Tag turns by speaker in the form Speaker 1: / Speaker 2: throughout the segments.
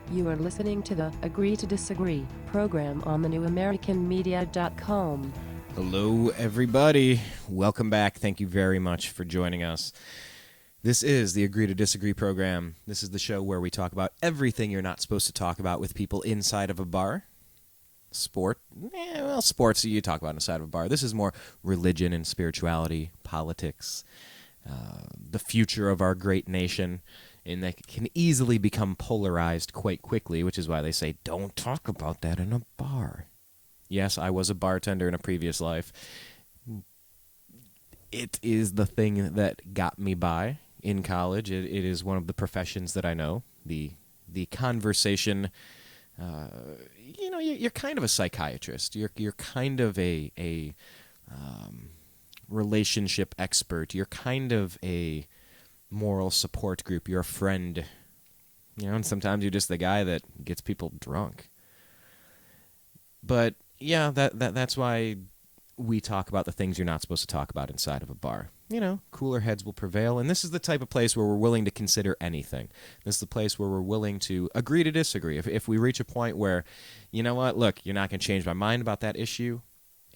Speaker 1: You are listening to the Agree to Disagree program on the newamericanmedia.com.
Speaker 2: Hello, everybody. Welcome back. Thank you very much for joining us. This is the Agree to Disagree program. This is the show where we talk about everything you're not supposed to talk about with people inside of a bar. Sports you talk about inside of a bar. This is more religion and spirituality, politics, the future of our great nation, and that can easily become polarized quite quickly, which is why they say, don't talk about that in a bar. Yes, I was a bartender in a previous life. It is the thing that got me by in college. It is one of the professions that I know. The conversation, you're kind of a psychiatrist. You're kind of a relationship expert. You're kind of a moral support group. You're a friend. And sometimes you're just the guy that gets people drunk. But yeah, that's why we talk about the things you're not supposed to talk about inside of a bar. Cooler heads will prevail, and this is the type of place where we're willing to consider anything. This is the place where we're willing to agree to disagree. If we reach a point where, you know what, look, you're not going to change my mind about that issue,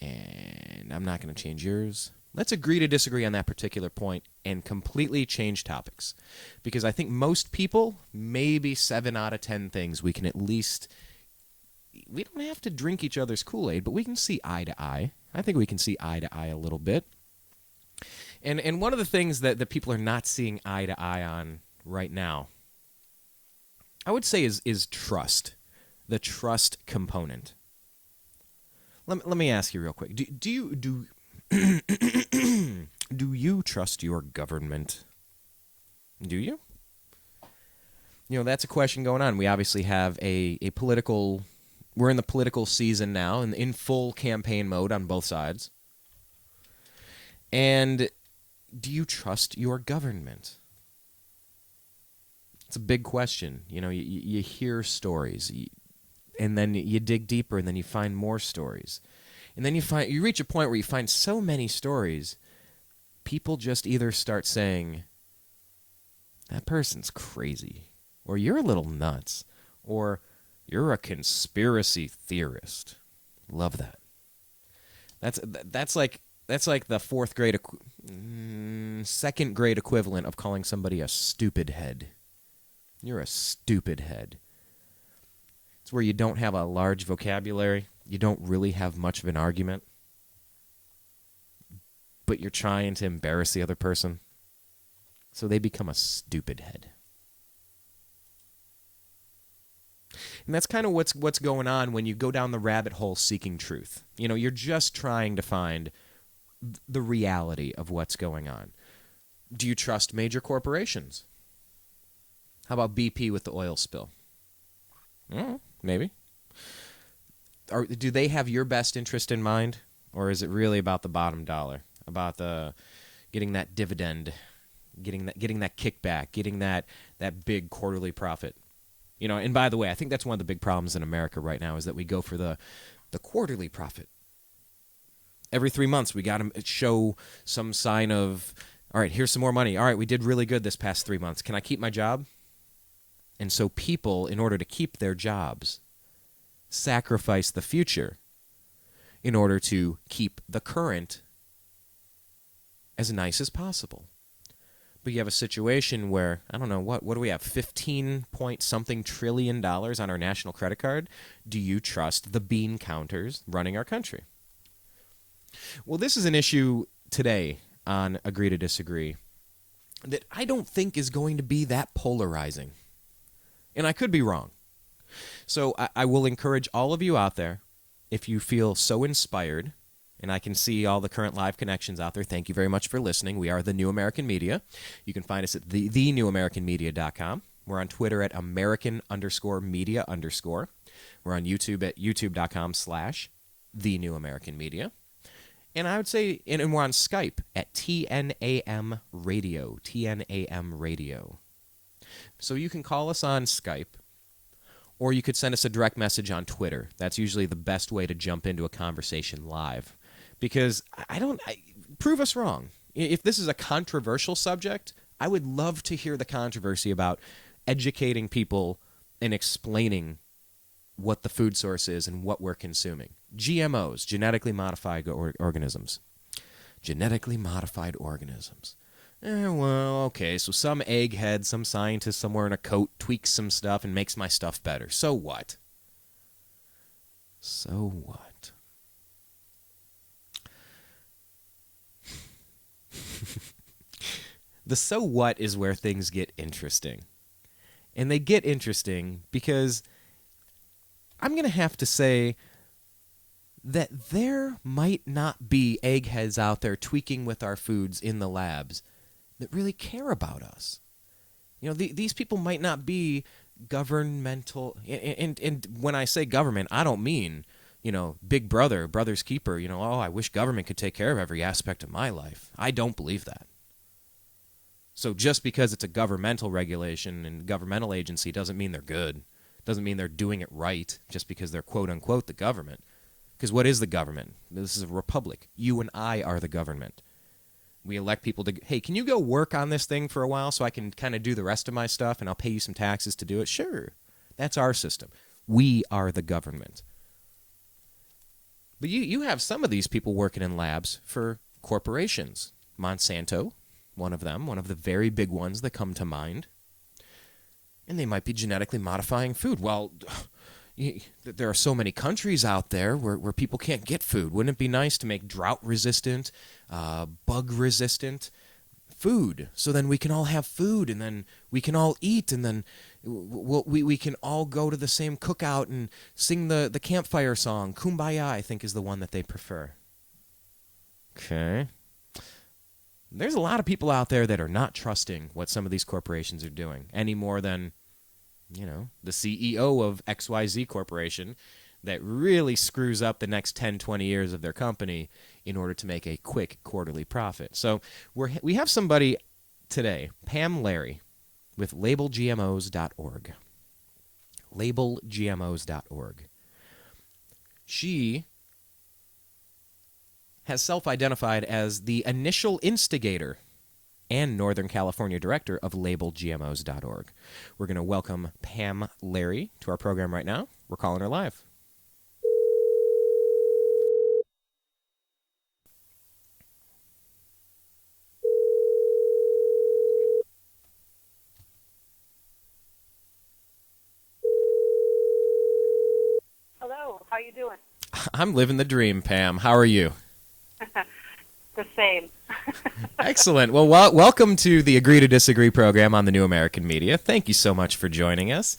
Speaker 2: and I'm not going to change yours, let's agree to disagree on that particular point and completely change topics. Because I think most people, maybe 7 out of 10 things, we can at least... We don't have to drink each other's Kool-Aid, but we can see eye to eye. I think we can see eye to eye a little bit. And one of the things that people are not seeing eye to eye on right now, I would say is trust, the trust component. Let me ask you real quick. Do you trust your government? Do you? That's a question going on. We obviously have a political... We're in the political season now and in full campaign mode on both sides. And do you trust your government? It's a big question. You hear stories, and then you dig deeper, and then you find more stories. And then you reach a point where you find so many stories, people just either start saying, that person's crazy, or you're a little nuts, or you're a conspiracy theorist. Love that. That's like the second grade equivalent of calling somebody a stupid head. You're a stupid head. It's where you don't have a large vocabulary. You don't really have much of an argument. But you're trying to embarrass the other person. So they become a stupid head. And that's kind of what's going on when you go down the rabbit hole seeking truth. You're just trying to find the reality of what's going on. Do you trust major corporations? How about BP with the oil spill? Maybe. Do they have your best interest in mind? Or is it really about the bottom dollar? About getting that dividend, getting that kickback, getting that big quarterly profit? And by the way, I think that's one of the big problems in America right now is that we go for the quarterly profit. Every 3 months, we got to show some sign of, all right, here's some more money. All right, we did really good this past 3 months. Can I keep my job? And so people, in order to keep their jobs, sacrifice the future in order to keep the current as nice as possible. But you have a situation where, I don't know, what do we have, 15-point-something trillion on our national credit card? Do you trust the bean counters running our country? Well, this is an issue today on Agree to Disagree that I don't think is going to be that polarizing. And I could be wrong. So I will encourage all of you out there, if you feel so inspired, and I can see all the current live connections out there. Thank you very much for listening. We are the New American Media. You can find us at thenewamericanmedia.com. We're on Twitter at American_media_. We're on YouTube at youtube.com/thenewamericanmedia. And I would say, and we're on Skype at TNAM Radio. TNAM Radio. So you can call us on Skype, or you could send us a direct message on Twitter. That's usually the best way to jump into a conversation live. Because prove us wrong. If this is a controversial subject, I would love to hear the controversy about educating people in explaining what the food source is and what we're consuming. GMOs, genetically modified organisms. Genetically modified organisms. Well, okay, so some egghead, some scientist somewhere in a coat tweaks some stuff and makes my stuff better. So what? So what? The so what is where things get interesting. And they get interesting because I'm going to have to say that there might not be eggheads out there tweaking with our foods in the labs that really care about us. You know, these people might not be governmental, and when I say government, I don't mean, you know, big brother, brother's keeper, you know, oh, I wish government could take care of every aspect of my life. I don't believe that. So just because it's a governmental regulation and governmental agency doesn't mean they're good. Doesn't mean they're doing it right just because they're quote-unquote the government. Because what is the government? This is a republic. You and I are the government. We elect people to, hey, can you go work on this thing for a while so I can kind of do the rest of my stuff and I'll pay you some taxes to do it? Sure. That's our system. We are the government. But you have some of these people working in labs for corporations. Monsanto, one of them, one of the very big ones that come to mind. And they might be genetically modifying food. Well, there are so many countries out there where people can't get food. Wouldn't it be nice to make drought-resistant, bug-resistant food so then we can all have food and then we can all eat and then we can all go to the same cookout and sing the campfire song. Kumbaya, I think, is the one that they prefer. Okay. There's a lot of people out there that are not trusting what some of these corporations are doing any more than, you know, the CEO of XYZ Corporation that really screws up the next 10, 20 years of their company in order to make a quick quarterly profit. So we have somebody today, Pamm Larry, with labelgmos.org. Labelgmos.org. She has self-identified as the initial instigator and Northern California director of labelgmos.org. We're going to welcome Pamm Larry to our program right now. We're calling her live.
Speaker 3: Hello, how you doing?
Speaker 2: I'm living the dream, Pam. How are you?
Speaker 3: The same.
Speaker 2: Excellent. Well, welcome to the Agree to Disagree program on the New American Media. Thank you so much for joining us.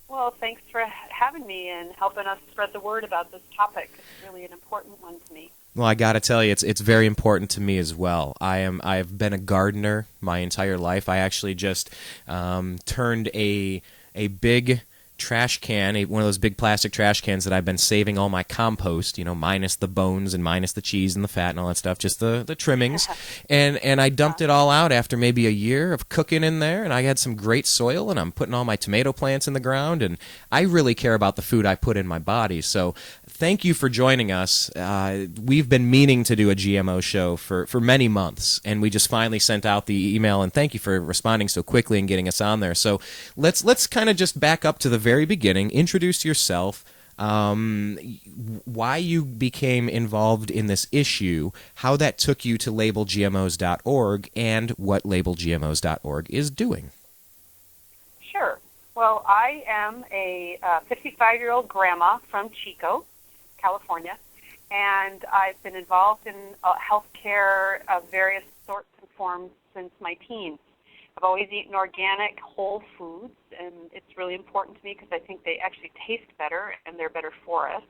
Speaker 3: Well, thanks for having me and helping us spread the word about this topic. It's really an important one to me.
Speaker 2: Well, I got to tell you, it's very important to me as well. I've been a gardener my entire life. I actually just turned a big trash can, one of those big plastic trash cans that I've been saving all my compost, you know, minus the bones and minus the cheese and the fat and all that stuff, just the trimmings. And I dumped it all out after maybe a year of cooking in there, and I had some great soil, and I'm putting all my tomato plants in the ground, and I really care about the food I put in my body. So thank you for joining us. We've been meaning to do a GMO show for many months, and we just finally sent out the email, and thank you for responding so quickly and getting us on there. So let's kind of just back up to the very beginning. Introduce yourself, why you became involved in this issue, how that took you to labelgmos.org, and what labelgmos.org is doing.
Speaker 3: Sure. Well, I am a 55-year-old grandma from Chico, California, and I've been involved in healthcare of various sorts and forms since my teens. I've always eaten organic, whole foods, and it's really important to me because I think they actually taste better and they're better for us.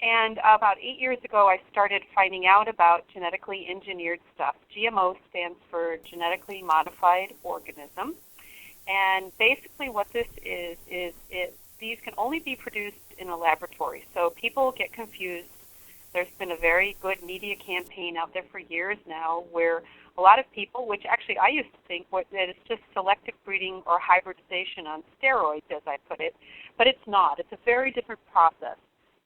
Speaker 3: And about 8 years ago, I started finding out about genetically engineered stuff. GMO stands for Genetically Modified Organism. And basically what this is these can only be produced in a laboratory. So people get confused. There's been a very good media campaign out there for years now where a lot of people, which actually I used to think that it's just selective breeding or hybridization on steroids, as I put it, but it's not. It's a very different process.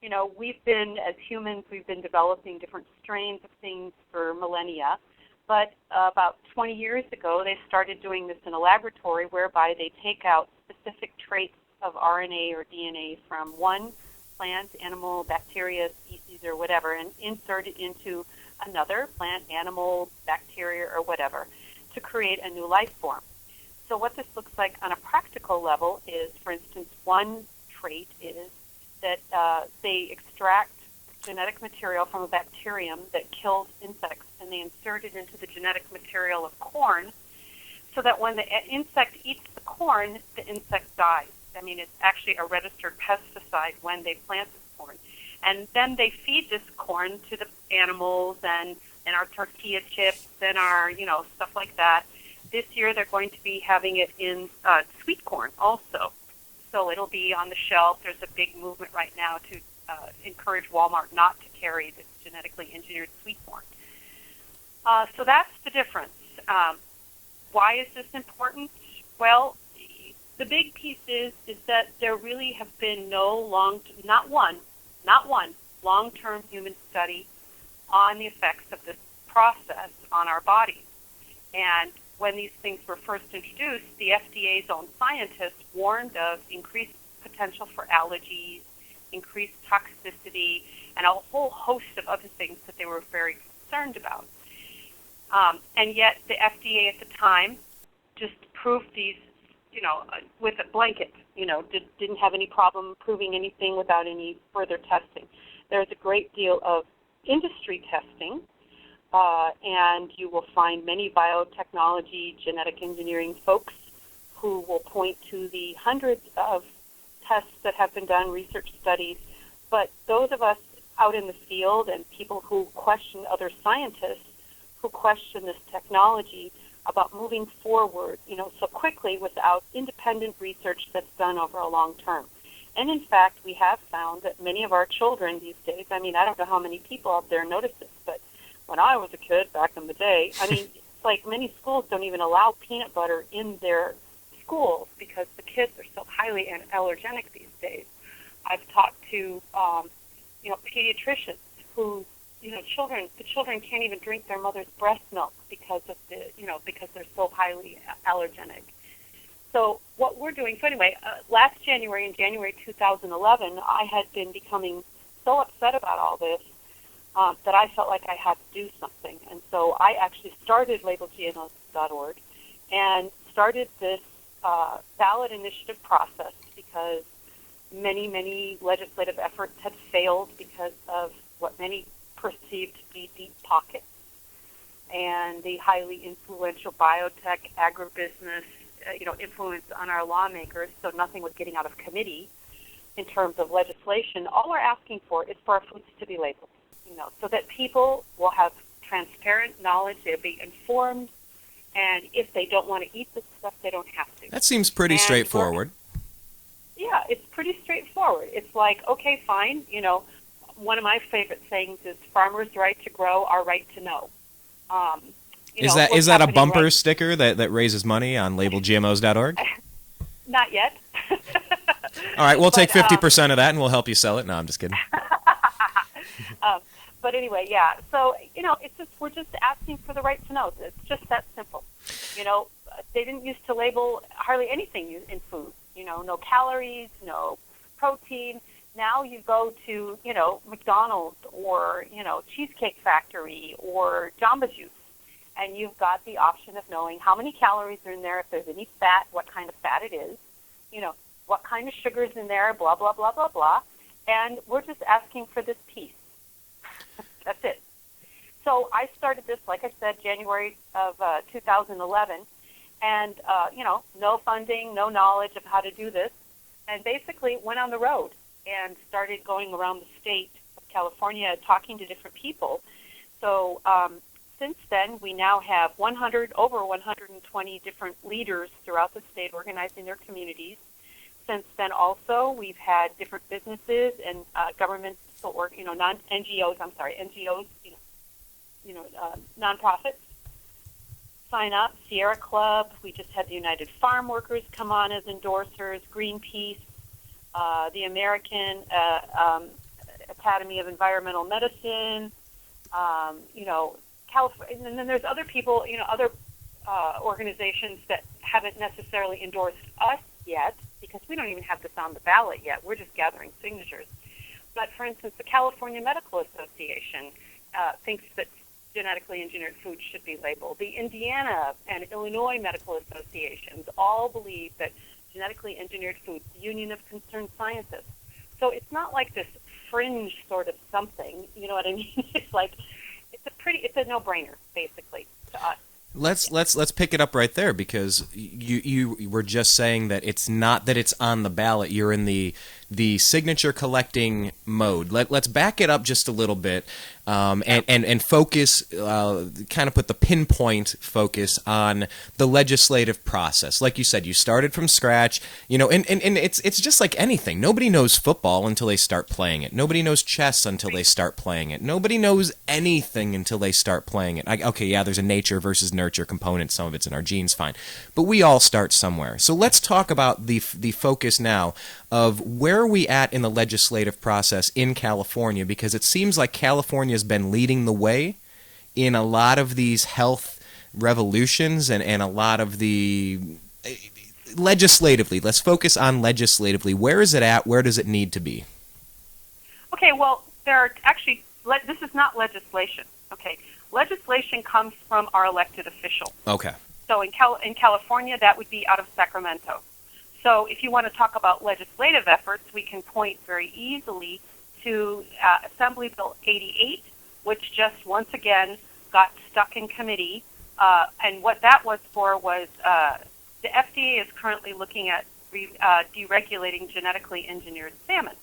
Speaker 3: You know, as humans, we've been developing different strains of things for millennia, but about 20 years ago, they started doing this in a laboratory whereby they take out specific traits of RNA or DNA from one plant, animal, bacteria, species, or whatever, and insert it into another plant, animal, bacteria, or whatever, to create a new life form. So what this looks like on a practical level is, for instance, one trait is that they extract genetic material from a bacterium that kills insects, and they insert it into the genetic material of corn, so that when the insect eats the corn, the insect dies. I mean, it's actually a registered pesticide when they plant this corn. And then they feed this corn to the animals and our tortilla chips and our, stuff like that. This year they're going to be having it in sweet corn also. So it'll be on the shelf. There's a big movement right now to encourage Walmart not to carry this genetically engineered sweet corn. So that's the difference. Why is this important? Well, the big piece is that there really have been not one long-term human study on the effects of this process on our bodies. And when these things were first introduced, the FDA's own scientists warned of increased potential for allergies, increased toxicity, and a whole host of other things that they were very concerned about. And yet the FDA at the time just proved these, with a blanket, didn't have any problem proving anything without any further testing. There's a great deal of industry testing, and you will find many biotechnology, genetic engineering folks who will point to the hundreds of tests that have been done, research studies. But those of us out in the field and people who question other scientists who question this technology about moving forward, so quickly without independent research that's done over a long term. And in fact, we have found that many of our children these days, I don't know how many people out there notice this, but when I was a kid back in the day, it's like many schools don't even allow peanut butter in their schools because the kids are so highly allergenic these days. I've talked to, pediatricians who, the children can't even drink their mother's breast milk because of because they're so highly allergenic. So what we're doing, so anyway, last January, in January 2011, I had been becoming so upset about all this that I felt like I had to do something. And so I actually started LabelGMO.org and started this ballot initiative process because many, many legislative efforts had failed because of what many perceived to be deep pockets and the highly influential biotech, agribusiness, influence on our lawmakers, so nothing was getting out of committee in terms of legislation. All we're asking for is for our foods to be labeled, so that people will have transparent knowledge, they'll be informed, and if they don't want to eat this stuff, they don't have to.
Speaker 2: That seems pretty straightforward.
Speaker 3: Yeah, it's pretty straightforward. It's like, okay, fine, one of my favorite sayings is farmers' right to grow, our right to know.
Speaker 2: Is that a bumper sticker that raises money on labelgmos.org?
Speaker 3: Not yet.
Speaker 2: All right, we'll take 50% of that and we'll help you sell it. No, I'm just kidding.
Speaker 3: But anyway, yeah. So, we're just asking for the right to know. It's just that simple. They didn't used to label hardly anything in food. No calories, no protein. Now you go to, McDonald's or, Cheesecake Factory or Jamba Juice, and you've got the option of knowing how many calories are in there, if there's any fat, what kind of fat it is, what kind of sugar's in there, blah, blah, blah, blah, blah. And we're just asking for this piece. That's it. So I started this, like I said, January of 2011, and, no funding, no knowledge of how to do this, and basically went on the road and started going around the state of California talking to different people. So since then, we now have over 120 different leaders throughout the state organizing their communities. Since then, also, we've had different businesses and governments, NGOs, nonprofits sign up. Sierra Club, we just had the United Farm Workers come on as endorsers, Greenpeace, the American Academy of Environmental Medicine, California, and then there's other people, other organizations that haven't necessarily endorsed us yet because we don't even have this on the ballot yet. We're just gathering signatures. But, for instance, the California Medical Association thinks that genetically engineered foods should be labeled. The Indiana and Illinois Medical Associations all believe that genetically engineered foods, the Union of Concerned Scientists. So it's not like this fringe sort of something, you know what I mean? It's a no-brainer, basically, to us.
Speaker 2: Let's pick it up right there, because you were just saying that it's not that it's on the ballot. You're in the signature collecting mode. Let's back it up just a little bit, and focus, kind of put the pinpoint focus on the legislative process. Like you said, you started from scratch, and it's just like anything. Nobody knows football until they start playing it. Nobody knows chess until they start playing it. Nobody knows anything until they start playing it. There's a nature versus nurture component. Some of it's in our genes, fine. But we all start somewhere. So let's talk about the focus now of where are we at in the legislative process in California, because it seems like California's been leading the way in a lot of these health revolutions and a lot of the legislatively. Let's focus on legislatively. Where is it at? Where does it need to be?
Speaker 3: Okay, well, there are actually, this is not legislation, okay? Legislation comes from our elected officials.
Speaker 2: Okay.
Speaker 3: So in California, that would be out of Sacramento. So if you want to talk about legislative efforts, we can point very easily to Assembly Bill 88, which just once again got stuck in committee. And what that was for was the FDA is currently looking at deregulating genetically engineered salmon.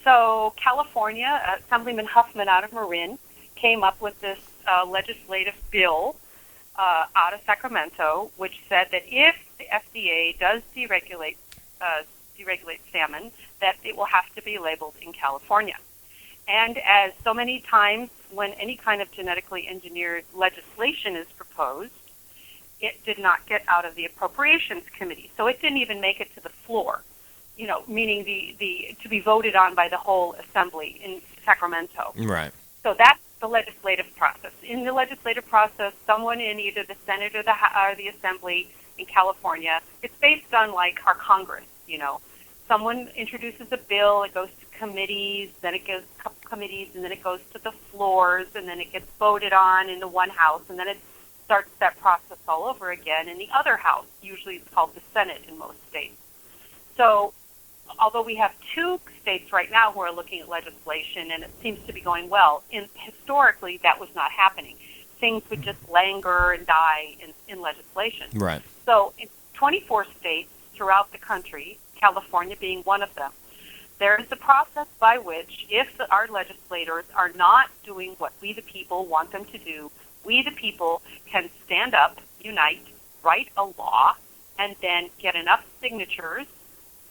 Speaker 3: So California, Assemblyman Huffman out of Marin, came up with this legislative bill out of Sacramento, which said that if the FDA does deregulate salmon, that it will have to be labeled in California. And as so many times when any kind of genetically engineered legislation is proposed, it did not get out of the Appropriations Committee. So it didn't even make it to the floor, meaning the to be voted on by the whole assembly in Sacramento.
Speaker 2: Right.
Speaker 3: So that's the legislative process. In the legislative process, someone in either the Senate or the Assembly in California, it's based on like our Congress, Someone introduces a bill, it goes to committees, then it goes to committees, and then it goes to the floors, and then it gets voted on in the one house, and then it starts that process all over again in the other house. Usually it's called the Senate in most states. So although we have 2 states right now who are looking at legislation, and it seems to be going well, historically that was not happening. Things would just languor and die in legislation.
Speaker 2: Right.
Speaker 3: So in 24 states throughout the country, California being one of them, there is a process by which, if our legislators are not doing what we the people want them to do, we the people can stand up, unite, write a law, and then get enough signatures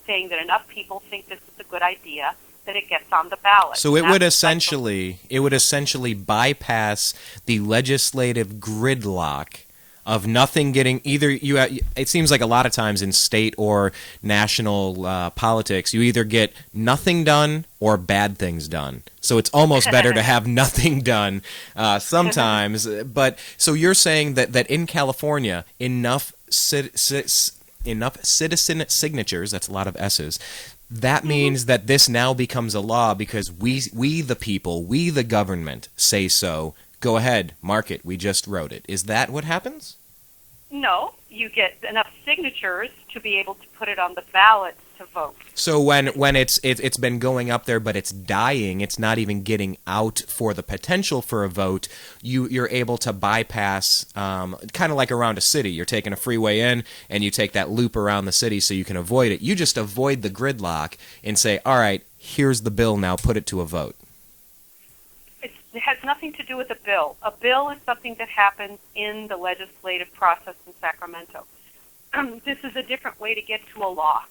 Speaker 3: saying that enough people think this is a good idea that it gets on the ballot.
Speaker 2: So it would essentially bypass the legislative gridlock of nothing getting it seems like a lot of times in state or national politics, you either get nothing done or bad things done. So it's almost better to have nothing done sometimes. But so you're saying that in California, enough citizen signatures, that's a lot of S's, that means that this now becomes a law because we the people, we the government say so. Go ahead, mark it. We just wrote it. Is that what happens?
Speaker 3: No, you get enough signatures to be able to put it on the ballot to vote. So
Speaker 2: when it's been going up there, but it's dying, it's not even getting out for the potential for a vote, you're able to bypass, kind of like around a city. You're taking a freeway in, and you take that loop around the city so you can avoid it. You just avoid the gridlock and say, all right, here's the bill now, put it to a vote.
Speaker 3: It has nothing to do with a bill. A bill is something that happens in the legislative process in Sacramento. This is a different way to get to a law.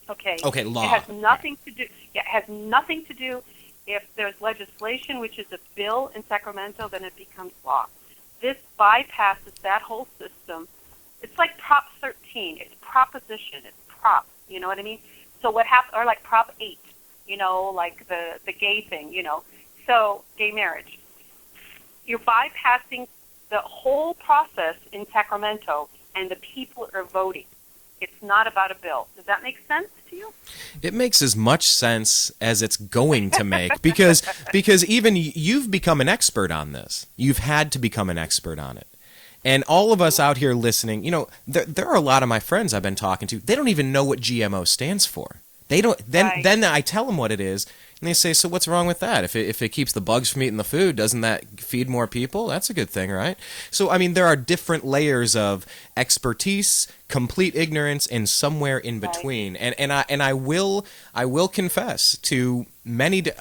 Speaker 3: Okay.
Speaker 2: Okay, law.
Speaker 3: It has nothing to do. Yeah, it has nothing to do. If there's legislation, which is a bill in Sacramento, then it becomes law. This bypasses that whole system. It's like Prop 13. It's proposition. It's prop. You know what I mean? So what happens? Or like Prop 8. Like the gay thing. So gay marriage. You're bypassing the whole process in Sacramento, and the people are voting. It's not about a bill. Does that make sense to you?
Speaker 2: It makes as much sense as it's going to make because even you've become an expert on this. You've had to become an expert on it. And all of us out here listening, there are a lot of my friends I've been talking to. They don't even know what GMO stands for. They don't. Then I tell them what it is, and they say, "So what's wrong with that? If it keeps the bugs from eating the food, doesn't that feed more people? That's a good thing, right?" So I mean, there are different layers of expertise, complete ignorance, and somewhere in between. And I will confess to many. Do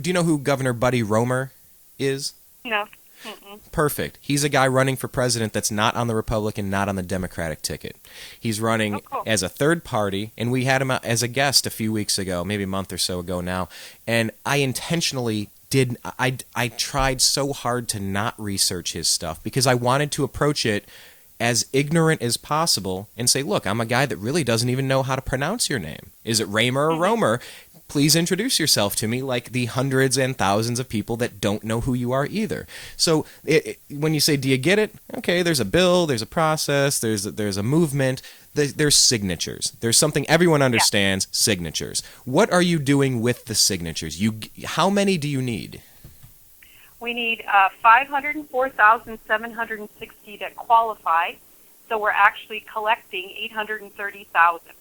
Speaker 2: you know who Governor Buddy Roemer is?
Speaker 3: No. Mm-mm.
Speaker 2: Perfect. He's a guy running for president that's not on the Republican, not on the Democratic ticket. He's running as a third party, and we had him as a guest a few weeks ago, maybe a month or so ago now. And I intentionally I tried so hard to not research his stuff because I wanted to approach it as ignorant as possible and say, look, I'm a guy that really doesn't even know how to pronounce your name. Is it Raymer or Romer? Please introduce yourself to me like the hundreds and thousands of people that don't know who you are either. So when you say, do you get it? Okay, there's a bill, there's a process, there's a movement, there's signatures. There's something everyone understands, signatures. What are you doing with the signatures? How many do you need?
Speaker 3: We need 504,760 that qualify, so we're actually collecting 830,000.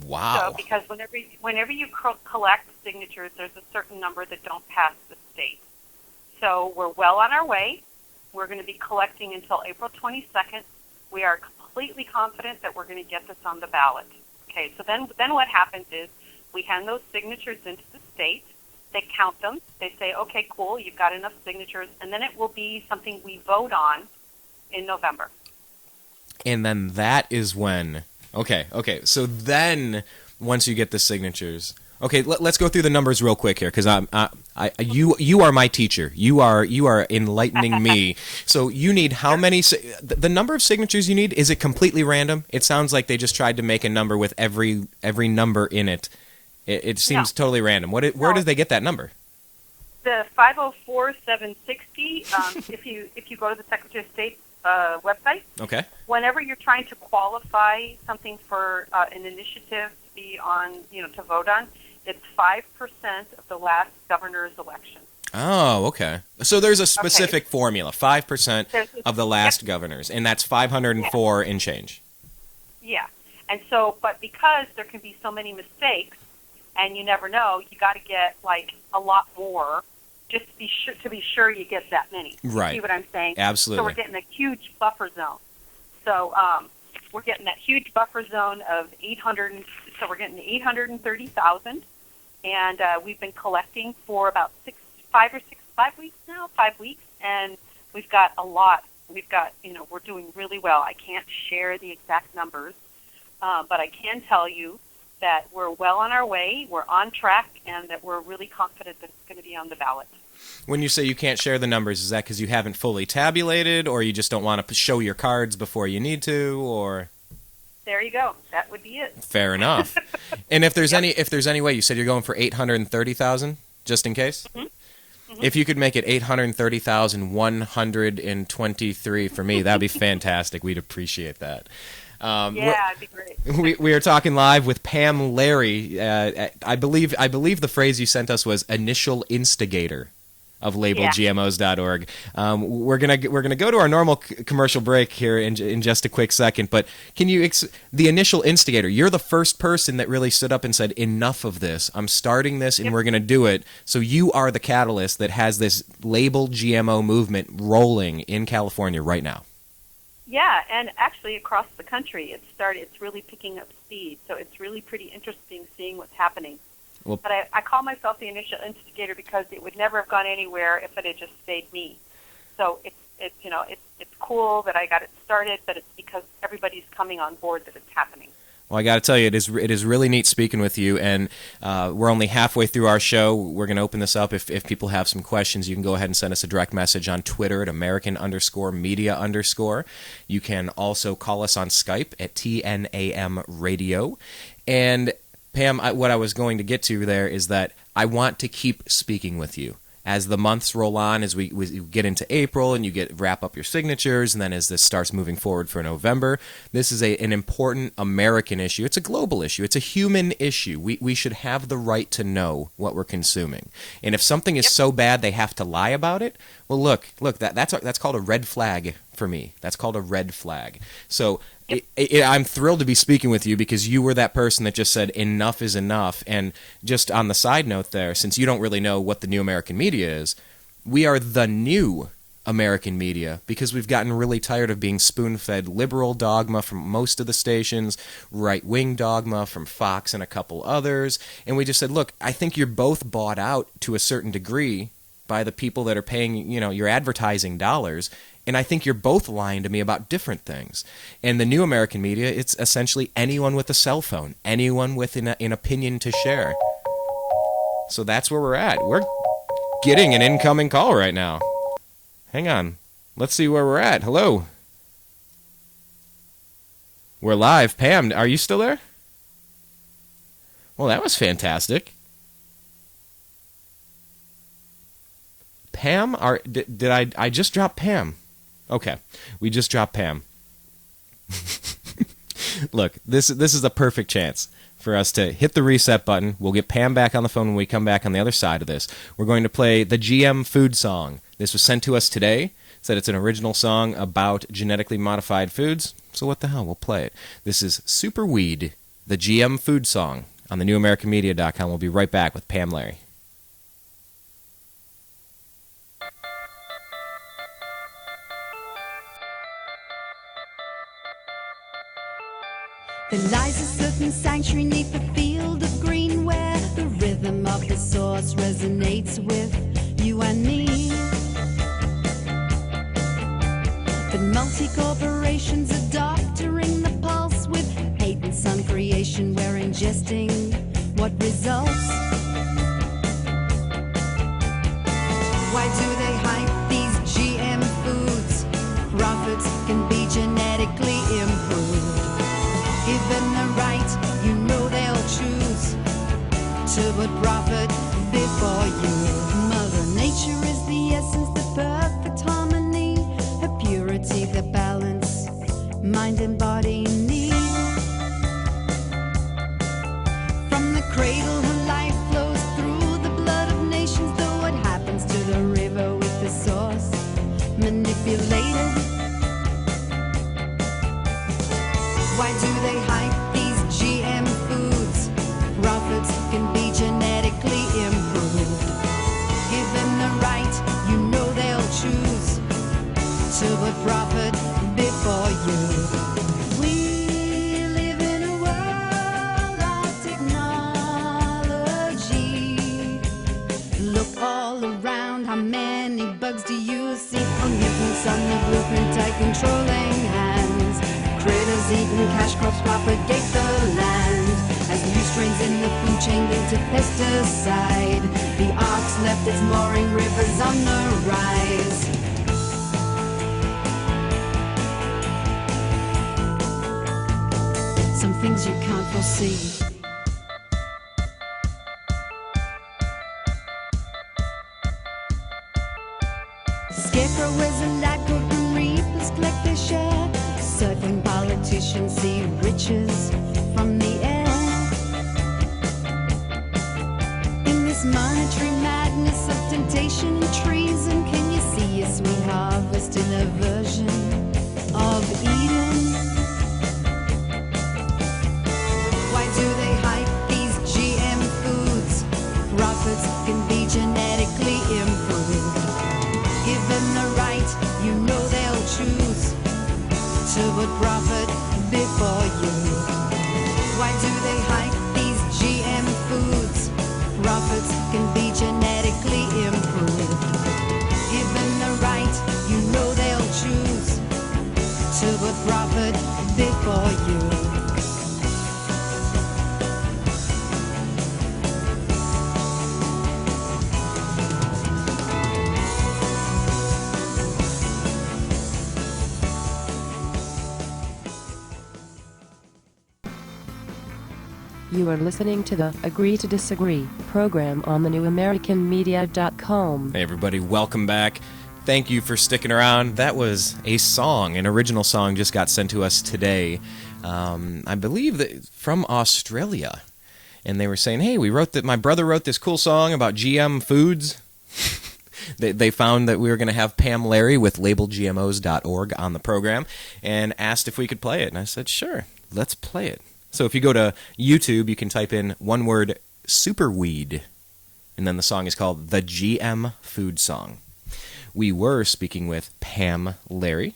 Speaker 2: Wow.
Speaker 3: So because whenever you collect signatures, there's a certain number that don't pass the state. So we're well on our way. We're going to be collecting until April 22nd. We are completely confident that we're going to get this on the ballot. Okay, so then what happens is we hand those signatures into the state. They count them. They say, okay, cool, you've got enough signatures. And then it will be something we vote on in November.
Speaker 2: And then that is when... Okay. So then, once you get the signatures, okay, let's go through the numbers real quick here, because you are my teacher. You are enlightening me. So you need how many? The number of signatures you need, is it completely random? It sounds like they just tried to make a number with every number in it. It seems totally random. Where did they get that number?
Speaker 3: The 504,760. If you go to the Secretary of State website.
Speaker 2: Okay.
Speaker 3: Whenever you're trying to qualify something for an initiative to be on, to vote on, it's 5% of the last governor's election.
Speaker 2: Oh, okay. So there's a specific formula, 5% of the last governors, and that's 504 and change. Yeah.
Speaker 3: And so, but because there can be so many mistakes, and you never know, you got to get like a lot more. Just to be sure you get that many.
Speaker 2: Right.
Speaker 3: See what I'm saying?
Speaker 2: Absolutely.
Speaker 3: So we're getting a huge buffer zone. So we're getting that huge buffer zone of 800. So we're getting 830,000, and we've been collecting for about 5 weeks now, and we've got a lot. We've got, we're doing really well. I can't share the exact numbers, but I can tell you that we're well on our way, we're on track, and that we're really confident that it's going to be on the ballot.
Speaker 2: When you say you can't share the numbers, is that because you haven't fully tabulated, or you just don't want to show your cards before you need to, or?
Speaker 3: There you go. That would be it.
Speaker 2: Fair enough. And if there's any way, you said you're going for 830,000, just in case. Mm-hmm. Mm-hmm. If you could make it 830,123 for me, that'd be fantastic. We'd appreciate that.
Speaker 3: It'd be great.
Speaker 2: We are talking live with Pamm Larry. I believe the phrase you sent us was initial instigator of labelgmos.org. We're gonna go to our normal commercial break here in just a quick second. But can you the initial instigator? You're the first person that really stood up and said, "Enough of this. I'm starting this, and we're gonna do it." So you are the catalyst that has this label GMO movement rolling in California right now.
Speaker 3: Yeah, and actually across the country, it's really picking up speed. So it's really pretty interesting seeing what's happening.
Speaker 2: Well,
Speaker 3: but I call myself the initial instigator because it would never have gone anywhere if it had just stayed me. So it's cool that I got it started, but it's because everybody's coming on board that it's happening.
Speaker 2: Well, I got to tell you, it is really neat speaking with you, and we're only halfway through our show. We're going to open this up. If people have some questions, you can go ahead and send us a direct message on Twitter at American_media_. You can also call us on Skype at TNAM Radio. And Pam, what I was going to get to there is that I want to keep speaking with you. as the months roll on, as we get into April and you wrap up your signatures, and then as this starts moving forward for November, this is an important American issue. It's a global issue. It's a human issue. We should have the right to know what we're consuming. And if something is so bad they have to lie about it, well, look, that's called a red flag for me. That's called a red flag. So I'm thrilled to be speaking with you because you were that person that just said enough is enough. And just on the side note there, since you don't really know what the new American media is, we are the new American media because we've gotten really tired of being spoon-fed liberal dogma from most of the stations, right-wing dogma from Fox and a couple others. And we just said, look, I think you're both bought out to a certain degree by the people that are paying, your advertising dollars. And I think you're both lying to me about different things. And the new American media, it's essentially anyone with a cell phone, anyone with an opinion to share. So that's where we're at. We're getting an incoming call right now. Hang on. Let's see where we're at. Hello. We're live. Pam, are you still there? Well, that was fantastic. Pam, did I just drop Pam? Okay, we just dropped Pam. Look, this is a perfect chance for us to hit the reset button. We'll get Pam back on the phone when we come back on the other side of this. We're going to play the GM food song. This was sent to us today. It said it's an original song about genetically modified foods. So what the hell? We'll play it. This is Super Weed, the GM food song on the newamericanmedia.com. We'll be right back with Pamm Larry.
Speaker 4: There lies a certain sanctuary neath the field of green where the rhythm of the source resonates with you and me. But multi-corporations are doctoring the pulse with patents on creation. We're ingesting what results. Why do they hype these GM foods? Profits can be genetically improved. Given the right, you know they'll choose to put profit before you. Mother Nature is the essence, the perfect harmony, her purity, the balance, mind and body need. From the cradle, her life flows through the blood of nations, though what happens to the river with the source manipulated? Why do they hype these GM foods? Profits can be genetically improved. Given the right, you know they'll choose to put profit before you. We live in a world of technology. Look all around, how many bugs do you see? On mutants on the blueprint, tight controlling hands. Critters eating cash crops propagate the land. As new strains in the food chain lead to pesticide, the ark's left its mooring, rivers on the rise. Some things you can't foresee. Scarecrow wears a lab coat when reapers collect their share. Circling politicians see riches from the air. In this monetary madness of temptation and treason, can you see a sweet harvest in a version of Eden? Why do they hype these GM foods? Profits can be genetically improved. Given the right, you know they'll choose to put profit before you. Why do they hype these GM foods? Profits can be genetically improved. Given the right, you know they'll choose to put profit before you.
Speaker 1: You are listening to the Agree to Disagree program on the newamericanmedia.com.
Speaker 2: Hey everybody, welcome back. Thank you for sticking around. That was a song, an original song just got sent to us today. I believe that from Australia. And they were saying, hey, my brother wrote this cool song about GM foods. They found that we were going to have Pamm Larry with labelgmos.org on the program and asked if we could play it. And I said, sure, let's play it. So if you go to YouTube, you can type in one word, superweed. And then the song is called The GM Food Song. We were speaking with Pamm Larry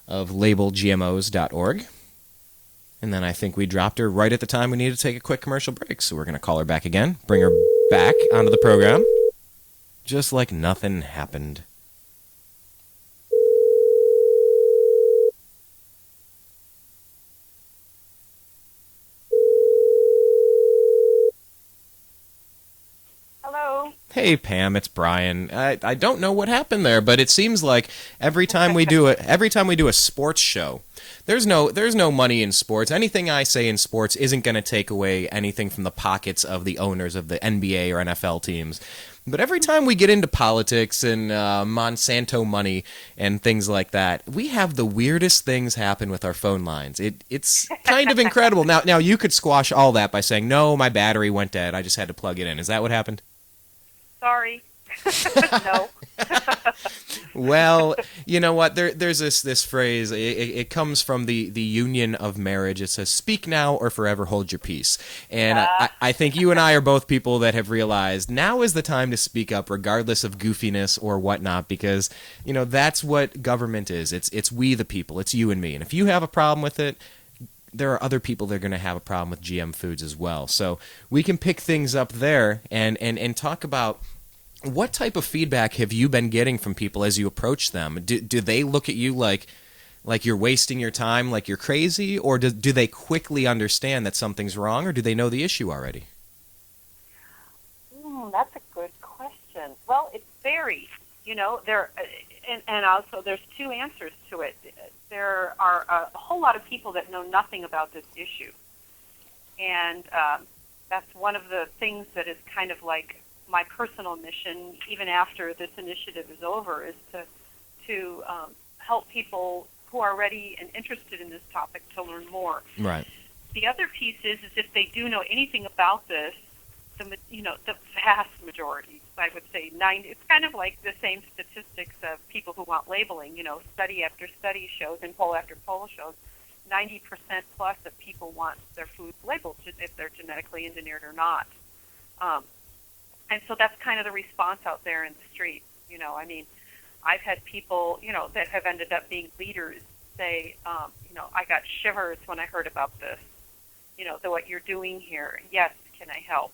Speaker 2: of labelgmos.org. And then I think we dropped her right at the time we needed to take a quick commercial break. So we're going to call her back again, bring her back onto the program, just like nothing happened.
Speaker 3: Hello.
Speaker 2: Hey Pam, it's Brian. I don't know what happened there, but it seems like every time we do a sports show, there's no money in sports. Anything I say in sports isn't going to take away anything from the pockets of the owners of the NBA or NFL teams. But every time we get into politics and Monsanto money and things like that, we have the weirdest things happen with our phone lines. It's kind of incredible. Now you could squash all that by saying, no, my battery went dead. I just had to plug it in. Is that what happened?
Speaker 3: Sorry. No.
Speaker 2: Well, you know what? There's this phrase. It comes from the union of marriage. It says, "Speak now or forever hold your peace." And I think you and I are both people that have realized now is the time to speak up, regardless of goofiness or whatnot, because that's what government is. It's we the people. It's you and me. And if you have a problem with it, there are other people that are going to have a problem with GM foods as well. So we can pick things up there and talk about. What type of feedback have you been getting from people as you approach them? Do they look at you like you're wasting your time, like you're crazy, or do they quickly understand that something's wrong, or do they know the issue already?
Speaker 3: That's a good question. Well, it varies. There, and also there's two answers to it. There are a whole lot of people that know nothing about this issue, and that's one of the things that is kind of like my personal mission, even after this initiative is over, is to help people who are ready and interested in this topic to learn more.
Speaker 2: Right.
Speaker 3: The other piece is if they do know anything about this, the vast majority, I would say 90. It's kind of like the same statistics of people who want labeling. Study after study shows and poll after poll shows 90% plus of people want their foods labeled if they're genetically engineered or not. And so that's kind of the response out there in the street. I've had people, that have ended up being leaders say, I got shivers when I heard about this. What you're doing here. Yes, can I help?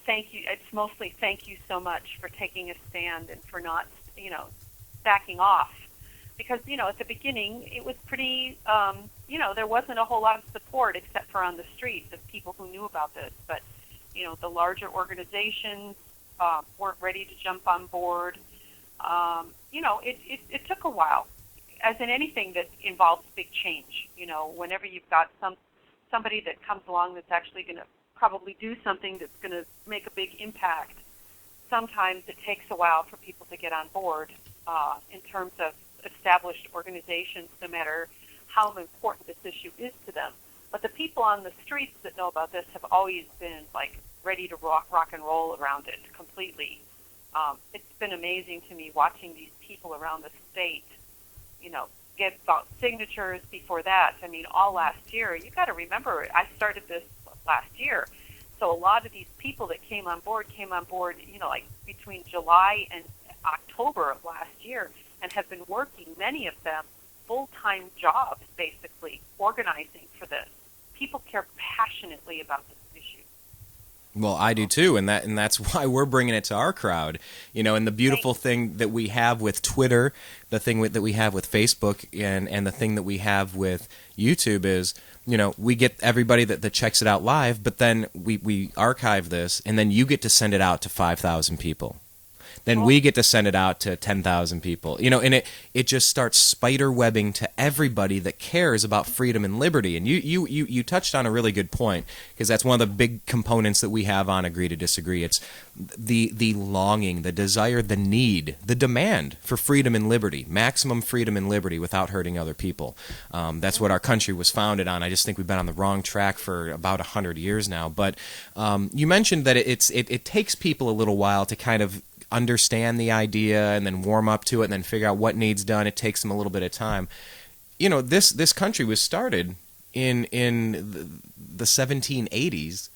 Speaker 3: Thank you. It's mostly thank you so much for taking a stand and for not, backing off. Because, at the beginning, it was pretty, there wasn't a whole lot of support except for on the streets of people who knew about this. But the larger organizations weren't ready to jump on board. It took a while, as in anything that involves big change. Whenever you've got somebody that comes along that's actually going to probably do something that's going to make a big impact, sometimes it takes a while for people to get on board in terms of established organizations, no matter how important this issue is to them. But the people on the streets that know about this have always been ready to rock and roll around it completely. It's been amazing to me watching these people around the state, get about signatures before that. All last year. You got to remember, I started this last year, so a lot of these people that came on board, between July and October of last year, and have been working, many of them, full-time jobs, basically, organizing for this. People care passionately about this issue.
Speaker 2: Well, I do too, and that's why we're bringing it to our crowd. And the beautiful thing that we have with Twitter, the thing that we have with Facebook, and the thing that we have with YouTube is, we get everybody that checks it out live, but then we archive this, and then you get to send it out to 5,000 people. then we get to send it out to 10,000 people. And it just starts spider webbing to everybody that cares about freedom and liberty. And you touched on a really good point, because that's one of the big components that we have on Agree to Disagree. It's the longing, the desire, the need, the demand for freedom and liberty, maximum freedom and liberty without hurting other people. That's what our country was founded on. I just think we've been on the wrong track for about 100 years now. But you mentioned that it takes people a little while to kind of understand the idea and then warm up to it and then figure out what needs done. It takes them a little bit of time. This country was started in the 1780s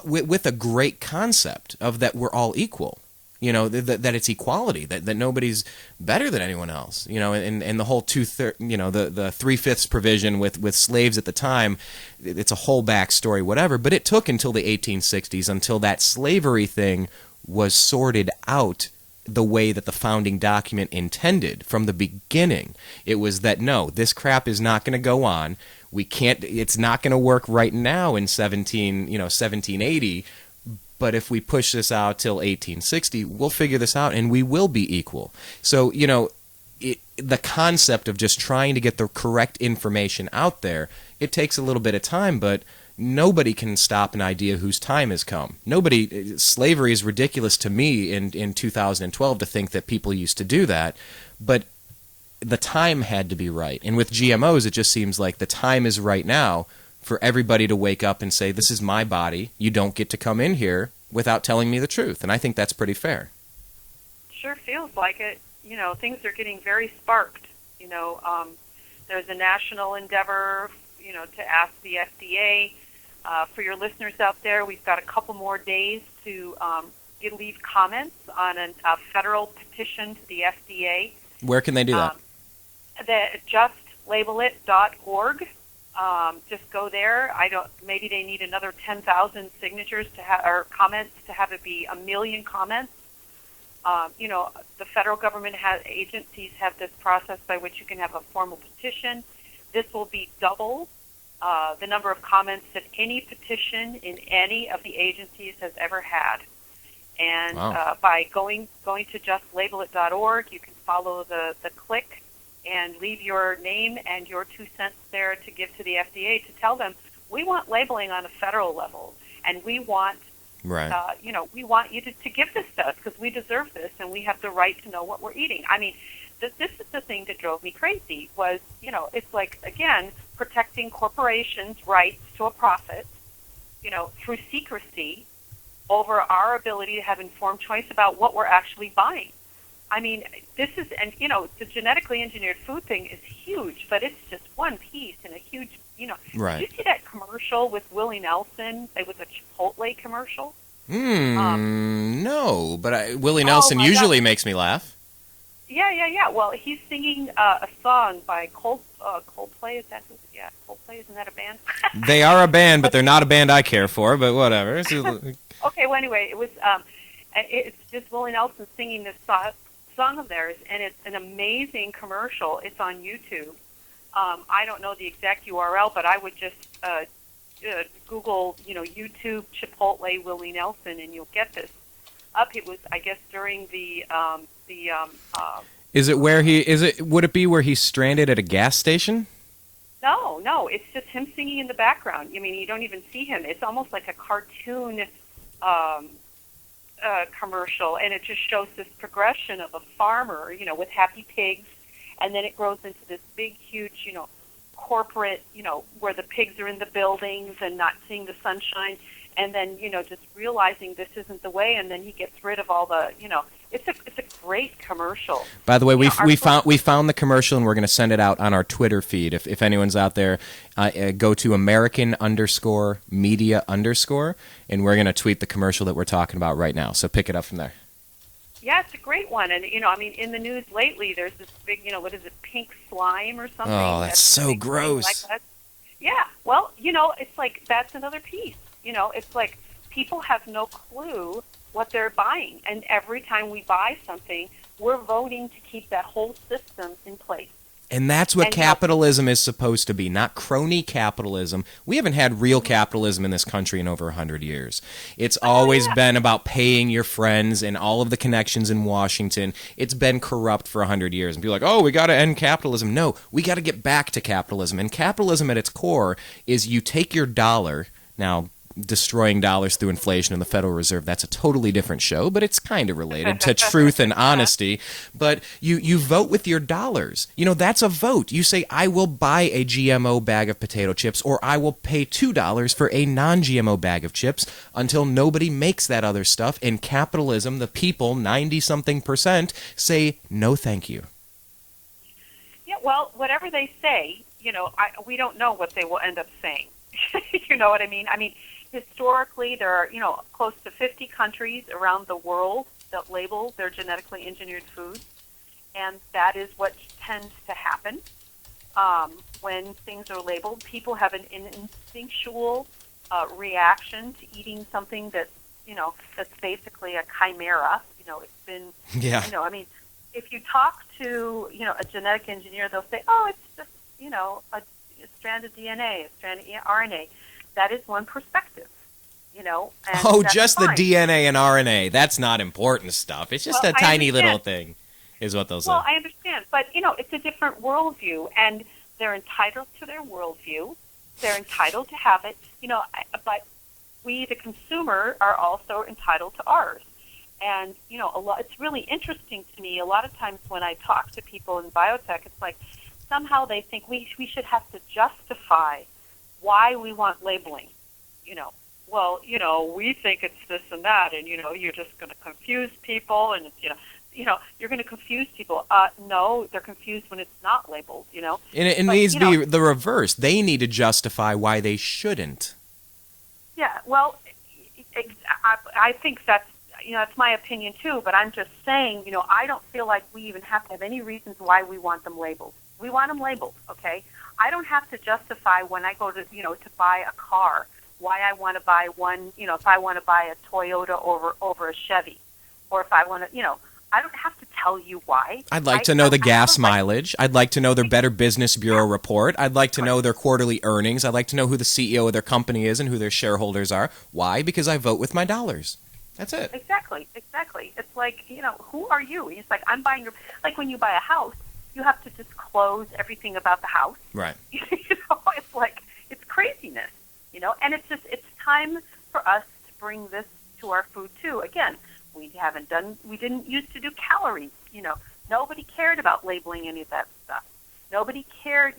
Speaker 2: with a great concept of that we're all equal. That it's equality, that nobody's better than anyone else. And the whole the 3/5 provision with slaves at the time, it's a whole backstory, whatever. But it took until the 1860s until that slavery thing was sorted out the way that the founding document intended from the beginning. It was that, no, this crap is not going to go on. We can't. It's not going to work right now in 1780. But if we push this out till 1860, we'll figure this out and we will be equal. So, the concept of just trying to get the correct information out there, it takes a little bit of time, but nobody can stop an idea whose time has come. Slavery is ridiculous to me in 2012 to think that people used to do that, but the time had to be right. And with GMOs, it just seems like the time is right now for everybody to wake up and say, this is my body, you don't get to come in here without telling me the truth. And I think that's pretty fair.
Speaker 3: Sure feels like it. Things are getting very sparked. There's a national endeavor, to ask the FDA. For your listeners out there, we've got a couple more days to leave comments on a federal petition to the FDA.
Speaker 2: Where can they do that?
Speaker 3: justlabelit.org. Just go there. Maybe they need another 10,000 signatures or comments to have it be 1 million comments. The federal government agencies have this process by which you can have a formal petition. This will be double the number of comments that any petition in any of the agencies has ever had. And
Speaker 2: wow.
Speaker 3: By going to justlabellit.org, you can follow the click and leave your name and your 2 cents there to give to the FDA to tell them, we want labeling on a federal level, and we want,
Speaker 2: right.
Speaker 3: We want you to give this to us because we deserve this and we have the right to know what we're eating. I mean, this is the thing that drove me crazy was, it's like, again, protecting corporations' rights to a profit, through secrecy over our ability to have informed choice about what we're actually buying. I mean, this is, and the genetically engineered food thing is huge, but it's just one piece in a huge,
Speaker 2: Right.
Speaker 3: Did you see that commercial with Willie Nelson? It was a Chipotle commercial.
Speaker 2: No, but Willie Nelson usually makes me laugh.
Speaker 3: Yeah. Well, he's singing a song by Coldplay. Coldplay, isn't that a band?
Speaker 2: They are a band, but they're not a band I care for, but whatever.
Speaker 3: Okay, well, anyway, it's just Willie Nelson singing this song of theirs, and it's an amazing commercial. It's on YouTube. I don't know the exact URL, but I would just Google, YouTube Chipotle Willie Nelson, and you'll get this up. It was, I guess, during the
Speaker 2: Is it where would it be where he's stranded at a gas station?
Speaker 3: No, it's just him singing in the background. I mean, you don't even see him. It's almost like a cartoon commercial, and it just shows this progression of a farmer, with happy pigs, and then it grows into this big, huge, corporate, where the pigs are in the buildings and not seeing the sunshine, and then, just realizing this isn't the way, and then he gets rid of all the, it's a great commercial.
Speaker 2: By the way, we found the commercial, and we're going to send it out on our Twitter feed. If anyone's out there, go to American_media_, and we're going to tweet the commercial that we're talking about right now. So pick it up from there.
Speaker 3: Yeah, it's a great one. And, in the news lately, there's this big, what is it, pink slime or something?
Speaker 2: Oh, that's so gross.
Speaker 3: Like that. Yeah, well, it's like that's another piece. It's like people have no clue what they're buying. And every time we buy something, we're voting to keep that whole system in place.
Speaker 2: And that's what
Speaker 3: And,
Speaker 2: capitalism is supposed to be, not crony capitalism. We haven't had real capitalism in this country in over 100 years. It's always been about paying your friends and all of the connections in Washington. It's been corrupt for 100 years. And people are like, oh, we got to end capitalism. No, we got to get back to capitalism. And capitalism at its core is you take your dollar. Now, destroying dollars through inflation and the Federal Reserve, that's a totally different show, but it's kind of related to truth and honesty. But you vote with your dollars. That's a vote. You say, I will buy a GMO bag of potato chips, or I will pay $2 for a non-GMO bag of chips until nobody makes that other stuff. In capitalism, the people, 90-something%, say, no thank you.
Speaker 3: Yeah, well, whatever they say, we don't know what they will end up saying. You know what I mean? Historically, there are, close to 50 countries around the world that label their genetically engineered foods, and that is what tends to happen when things are labeled. People have an instinctual reaction to eating something that's, that's basically a chimera. It's been, if you talk to, a genetic engineer, they'll say, oh, it's just, a strand of DNA, a strand of RNA. That is one perspective, And
Speaker 2: just
Speaker 3: fine.
Speaker 2: the DNA and RNA. That's not important stuff. It's just a tiny little thing, is what they'll say.
Speaker 3: Well, I understand. But, it's a different worldview, and they're entitled to their worldview. They're entitled to have it, but we, the consumer, are also entitled to ours. And, it's really interesting to me. A lot of times when I talk to people in biotech, it's like somehow they think we should have to justify why we want labeling. We think it's this and that, and, you're just going to confuse people, and it's, you're going to confuse people. No, they're confused when it's not labeled, And
Speaker 2: it needs to be the reverse. They need to justify why they shouldn't.
Speaker 3: Yeah, well, I think that's my opinion too, but I'm just saying, I don't feel like we even have to have any reasons why we want them labeled. We want them labeled, okay? I don't have to justify when I go to, to buy a car, why I want to buy one, if I want to buy a Toyota over a Chevy, or if I want to, I don't have to tell you why.
Speaker 2: I'd like to know the gas mileage. I'd like to know their Better Business Bureau report. I'd like to know their quarterly earnings. I'd like to know who the CEO of their company is and who their shareholders are. Why? Because I vote with my dollars. That's it. Exactly.
Speaker 3: It's like, who are you? It's like, I'm buying like when you buy a house, you have to disclose everything about the house.
Speaker 2: Right.
Speaker 3: It's like, it's craziness, and it's time for us to bring this to our food too. Again, we didn't used to do calories, nobody cared about labeling any of that stuff. Nobody cared,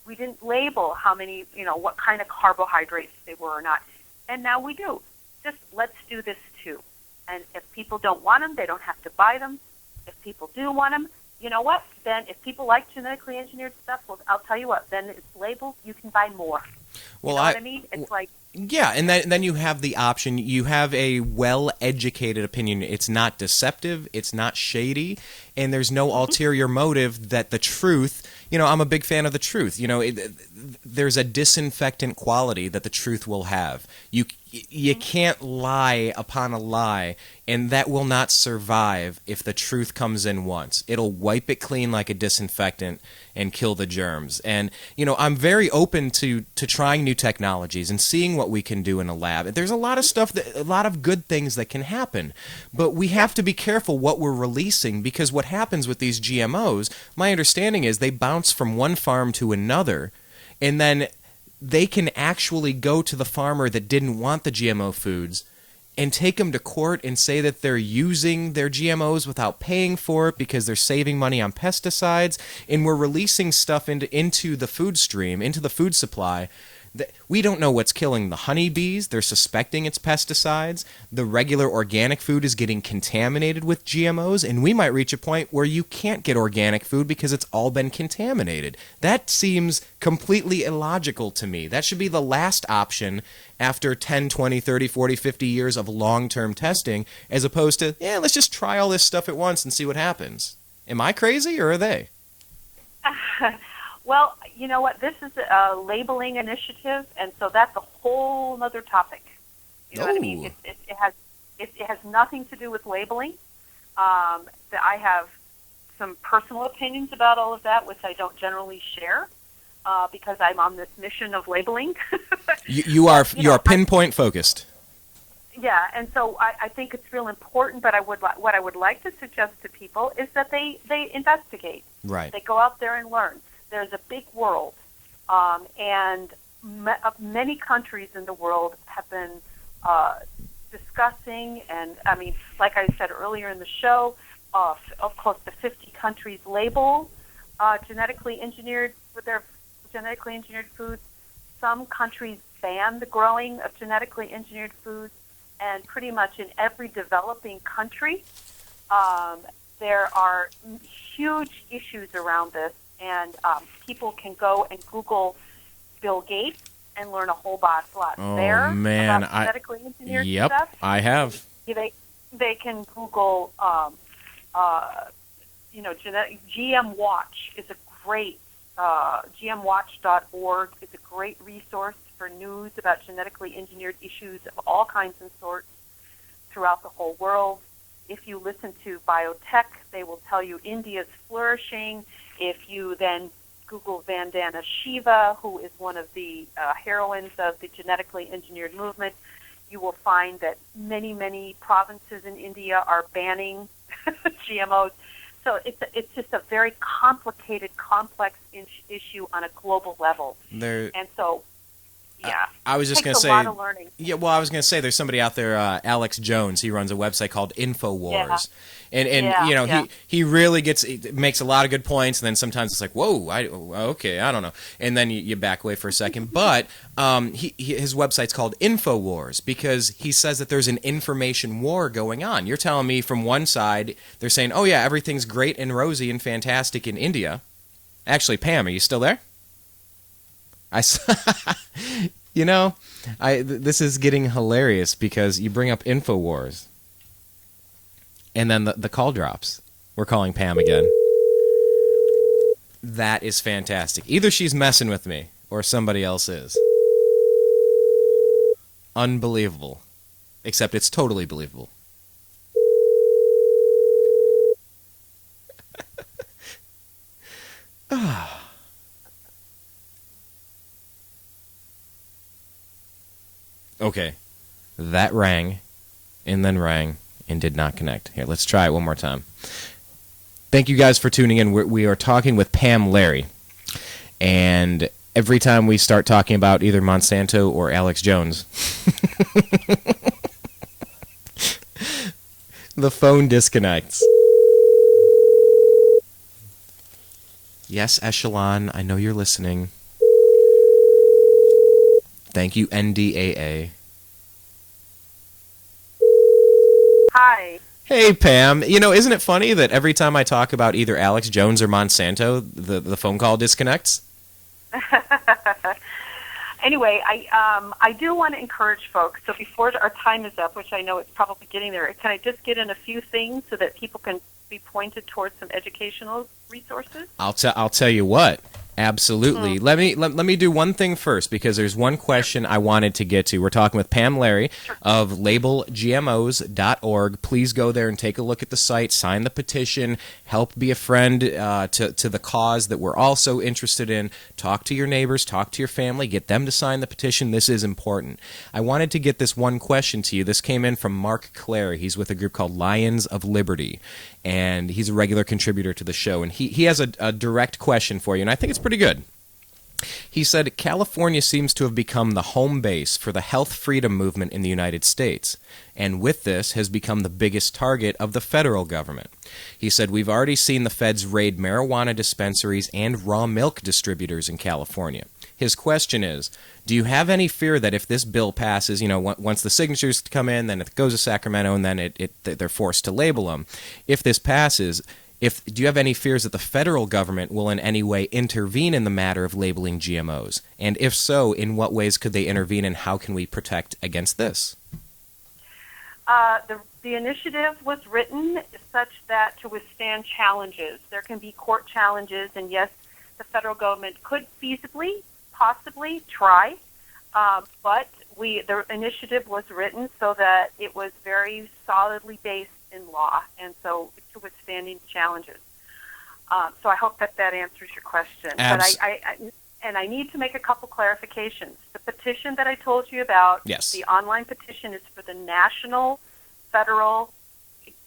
Speaker 3: we didn't label how many, what kind of carbohydrates they were or not. And now we do. Just let's do this too. And if people don't want them, they don't have to buy them. If people do want them, you know what? Then if people like genetically engineered stuff, well, I'll tell you what, then it's labeled, you can buy more.
Speaker 2: Well,
Speaker 3: you know what I mean? It's like...
Speaker 2: Yeah, and then you have the option. You have a well-educated opinion. It's not deceptive. It's not shady. And there's no ulterior motive that the truth... I'm a big fan of the truth. There's a disinfectant quality that the truth will have. You can't lie upon a lie, and that will not survive if the truth comes in once. It'll wipe it clean like a disinfectant and kill the germs. And, I'm very open to trying new technologies and seeing what we can do in a lab. There's a lot of stuff, a lot of good things that can happen, but we have to be careful what we're releasing, because what happens with these GMOs, my understanding is they bounce from one farm to another, and then they can actually go to the farmer that didn't want the GMO foods and take them to court and say that they're using their GMOs without paying for it because they're saving money on pesticides, and we're releasing stuff into the food stream, into the food supply. We don't know what's killing the honeybees. They're suspecting it's pesticides. The regular organic food is getting contaminated with GMOs, and we might reach a point where you can't get organic food because it's all been contaminated. That seems completely illogical to me. That should be the last option after 10, 20, 30, 40, 50 years of long-term testing, as opposed to, let's just try all this stuff at once and see what happens. Am I crazy, or are they?
Speaker 3: Well, you know what? This is a labeling initiative, and so that's a whole other topic. You know what I mean? It has nothing to do with labeling. I have some personal opinions about all of that, which I don't generally share because I'm on this mission of labeling.
Speaker 2: You are pinpoint focused.
Speaker 3: Yeah, and so I think it's real important, but what I would like to suggest to people is that they investigate.
Speaker 2: Right.
Speaker 3: They go out there and learn. There's a big world, and many countries in the world have been discussing, and I mean, like I said earlier in the show, of close to 50 countries label genetically engineered foods. Some countries ban the growing of genetically engineered foods, and pretty much in every developing country, there are huge issues around this, and people can go and Google Bill Gates and learn a whole lot there about genetically engineered stuff.
Speaker 2: I have.
Speaker 3: They can Google, GM Watch is a great, GMWatch.org is a great resource for news about genetically engineered issues of all kinds and sorts throughout the whole world. If you listen to biotech, they will tell you India's flourishing. If you then Google Vandana Shiva, who is one of the heroines of the genetically engineered movement, you will find that many, many provinces in India are banning GMOs. So it's just a very complicated, complex issue on a global level. And so, yeah,
Speaker 2: I was just going to say,
Speaker 3: a lot of learning.
Speaker 2: Yeah, well, I was going to say there's somebody out there, Alex Jones. He runs a website called InfoWars, and he really makes a lot of good points, and then sometimes it's like, whoa, I don't know, and then you back away for a second. But his website's called InfoWars because he says that there's an information war going on. You're telling me from one side they're saying, oh yeah, everything's great and rosy and fantastic in India. Actually, Pam, are you still there? This is getting hilarious because you bring up InfoWars, and then the call drops. We're calling Pam again. That is fantastic. Either she's messing with me, or somebody else is. Unbelievable. Except it's totally believable. Okay, that rang, and then rang, and did not connect. Here, let's try it one more time. Thank you guys for tuning in. We are talking with Pamm Larry, and every time we start talking about either Monsanto or Alex Jones, the phone disconnects. Yes, Echelon, I know you're listening. Thank you, NDAA.
Speaker 3: Hi.
Speaker 2: Hey, Pam. Isn't it funny that every time I talk about either Alex Jones or Monsanto, the phone call disconnects?
Speaker 3: Anyway, I do want to encourage folks, so before our time is up, which I know it's probably getting there, can I just get in a few things so that people can be pointed towards some educational resources?
Speaker 2: I'll tell you what. Absolutely. Let me do one thing first because there's one question I wanted to get to. We're talking with Pamm Larry of labelgmos.org. Please go there and take a look at the site, sign the petition, help be a friend to the cause that we're also interested in. Talk to your neighbors, talk to your family, get them to sign the petition. This is important. I wanted to get this one question to you. This came in from Mark Clare. He's with a group called Lions of Liberty, and he's a regular contributor to the show. And he has a direct question for you, and I think it's pretty good. He said, California seems to have become the home base for the health freedom movement in the United States, and with this has become the biggest target of the federal government. He said, we've already seen the feds raid marijuana dispensaries and raw milk distributors in California. His question is, do you have any fear that if this bill passes, once the signatures come in, then it goes to Sacramento, and then they're forced to label them. If this passes, do you have any fears that the federal government will in any way intervene in the matter of labeling GMOs? And if so, in what ways could they intervene, and how can we protect against this?
Speaker 3: The initiative was written such that to withstand challenges. There can be court challenges, and yes, the federal government could feasibly, possibly try, but the initiative was written so that it was very solidly based in law, and so to withstanding challenges. So I hope that answers your question. But I need to make a couple clarifications. The petition that I told you about,
Speaker 2: yes,
Speaker 3: the online petition is for the national, federal,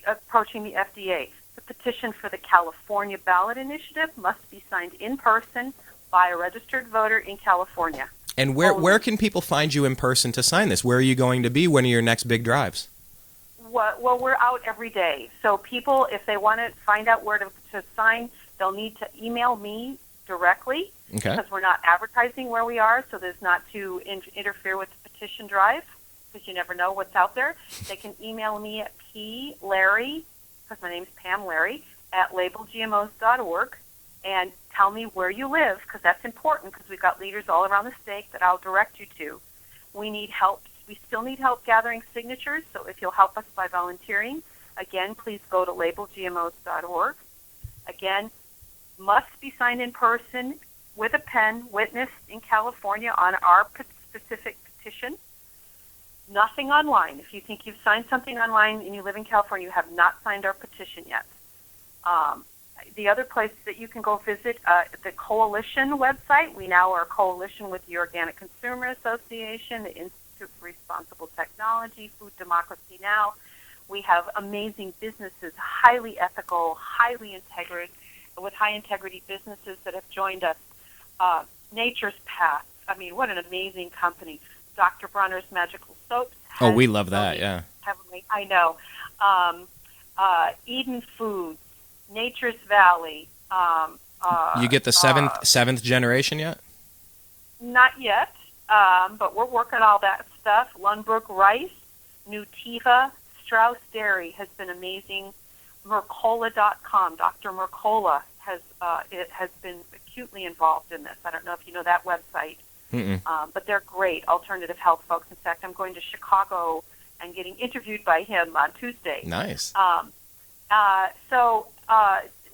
Speaker 3: approaching the FDA. The petition for the California ballot initiative must be signed in person by a registered voter in California.
Speaker 2: And where can people find you in person to sign this? Where are you going to be? When are your next big drives?
Speaker 3: Well, we're out every day. So people, if they want to find out where to sign, they'll need to email me directly, because we're not advertising where we are, so there's not to interfere with the petition drive, because you never know what's out there. They can email me at Larry, because my name's Pamm Larry, at labelgmos.org, and tell me where you live, because that's important, because we've got leaders all around the state that I'll direct you to. We need help. We still need help gathering signatures, so if you'll help us by volunteering, again, please go to labelgmos.org. Again, must be signed in person with a pen, witnessed in California on our specific petition. Nothing online. If you think you've signed something online and you live in California, you have not signed our petition yet. The other place that you can go visit, the Coalition website. We now are a coalition with the Organic Consumer Association, the Institute for Responsible Technology, Food Democracy Now! We have amazing businesses, highly ethical, with high integrity businesses that have joined us. Nature's Path. I mean, what an amazing company. Dr. Bronner's Magical Soaps.
Speaker 2: Oh, we love that, yeah.
Speaker 3: Heavenly, I know. Eden Foods, Nature's Valley.
Speaker 2: You get the seventh generation yet?
Speaker 3: Not yet, but we're working all that stuff. Lundbrook Rice, Nutiva, Strauss Dairy has been amazing. Mercola.com. Dr. Mercola has been acutely involved in this. I don't know if you know that website, but they're great alternative health folks. In fact, I'm going to Chicago and getting interviewed by him on Tuesday.
Speaker 2: Nice.
Speaker 3: So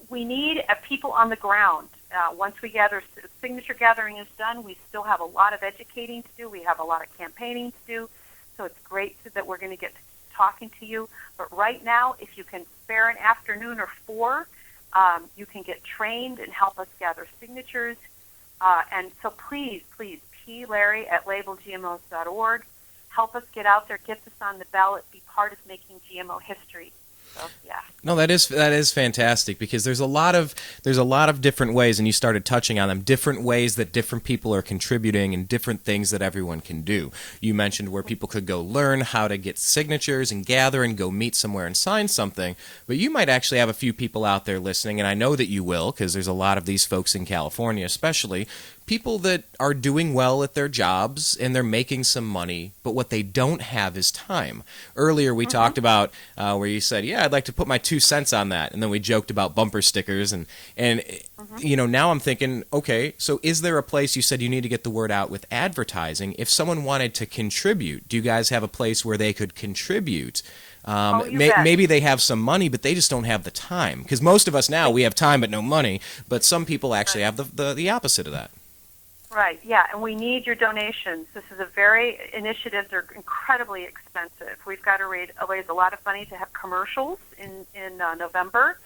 Speaker 3: we need people on the ground. Once we gather, signature gathering is done, we still have a lot of educating to do. We have a lot of campaigning to do. So it's great that we're going to get to talking to you. But right now, if you can spare an afternoon or 4, you can get trained and help us gather signatures. And so please, Larry at labelgmos.org. Help us get out there, get this on the ballot, be part of making GMO history. So, yeah.
Speaker 2: No, that is fantastic, because there's a lot of different ways, and you started touching on them, different ways that different people are contributing and different things that everyone can do. You mentioned where people could go learn how to get signatures and gather and go meet somewhere and sign something, but you might actually have a few people out there listening, and I know that you will, because there's a lot of these folks in California especially, people that are doing well at their jobs and they're making some money, but what they don't have is time. Earlier we talked about where you said, yeah, I'd like to put my 2 cents on that, and then we joked about bumper stickers, and you know, now I'm thinking, okay, so is there a place, you said you need to get the word out with advertising, if someone wanted to contribute, do you guys have a place where they could contribute? Maybe they have some money, but they just don't have the time, because most of us now, we have time but no money, but some people actually have the opposite of that.
Speaker 3: Right, yeah, and we need your donations. This is initiatives are incredibly expensive. We've got to raise a lot of money to have commercials in November.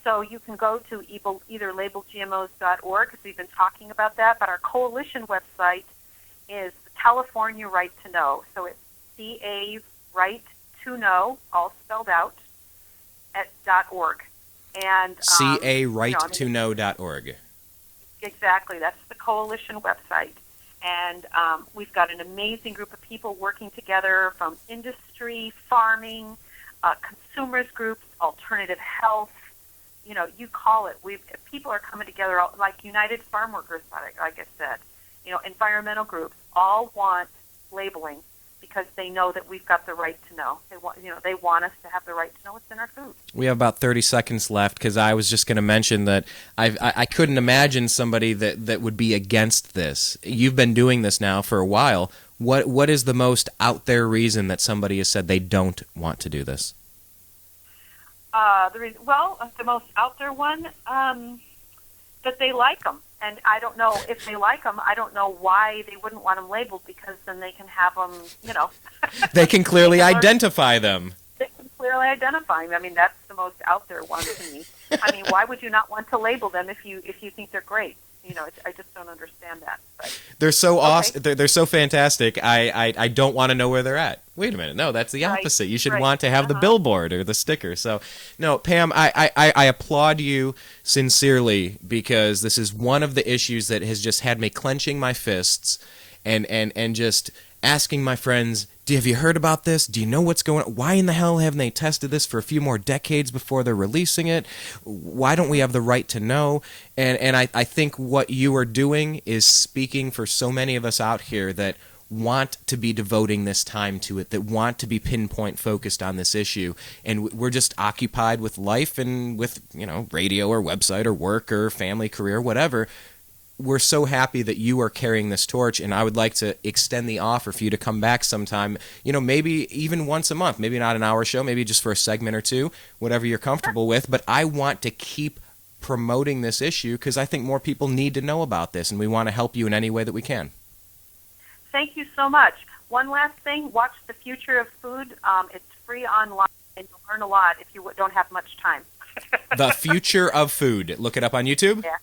Speaker 3: So you can go to either labelgmos.org, because we've been talking about that, but our coalition website is California Right to Know. So it's CA Right to Know, all spelled out, at .org. And
Speaker 2: CARightToKnow.org.
Speaker 3: Exactly. That's the coalition website. And we've got an amazing group of people working together from industry, farming, consumers groups, alternative health. You know, you call it. People are coming together, like United Farm Workers, like I said. You know, environmental groups all want labeling, because they know that we've got the right to know. They want us to have the right to know what's in our food. We have
Speaker 2: about 30 seconds left, because I was just going to mention that I couldn't imagine somebody that would be against this. You've been doing this now for a while. What is the most out there reason that somebody has said they don't want to do this?
Speaker 3: The most out there one, that they like them. And I don't know if they like them. I don't know why they wouldn't want them labeled, because then they can have them, you know.
Speaker 2: They can clearly identify them.
Speaker 3: They can clearly identify them. I mean, that's the most out there one to me. I mean, why would you not want to label them if you think they're great? I just don't understand that. But,
Speaker 2: they're so
Speaker 3: okay.
Speaker 2: awesome. They're so fantastic. I don't want to know where they're at. Wait a minute. No, that's the
Speaker 3: Right,
Speaker 2: opposite. You should
Speaker 3: right.
Speaker 2: want to have the billboard or the sticker. So, no, Pam, I applaud you sincerely, because this is one of the issues that has just had me clenching my fists and just asking my friends, have you heard about this? Do you know what's going on? Why in the hell haven't they tested this for a few more decades before they're releasing it? Why don't we have the right to know? And I think what you are doing is speaking for so many of us out here that want to be devoting this time to it, that want to be pinpoint focused on this issue. And we're just occupied with life and with, radio or website or work or family, career, whatever. We're so happy that you are carrying this torch, and I would like to extend the offer for you to come back sometime, maybe even once a month, maybe not an hour show, maybe just for a segment or two, whatever you're comfortable with. But I want to keep promoting this issue because I think more people need to know about this, and we want to help you in any way that we can.
Speaker 3: Thank you so much. One last thing, watch The Future of Food. It's free online, and you'll learn a lot if you don't have much time.
Speaker 2: The Future of Food. Look it up on YouTube?
Speaker 3: Yeah.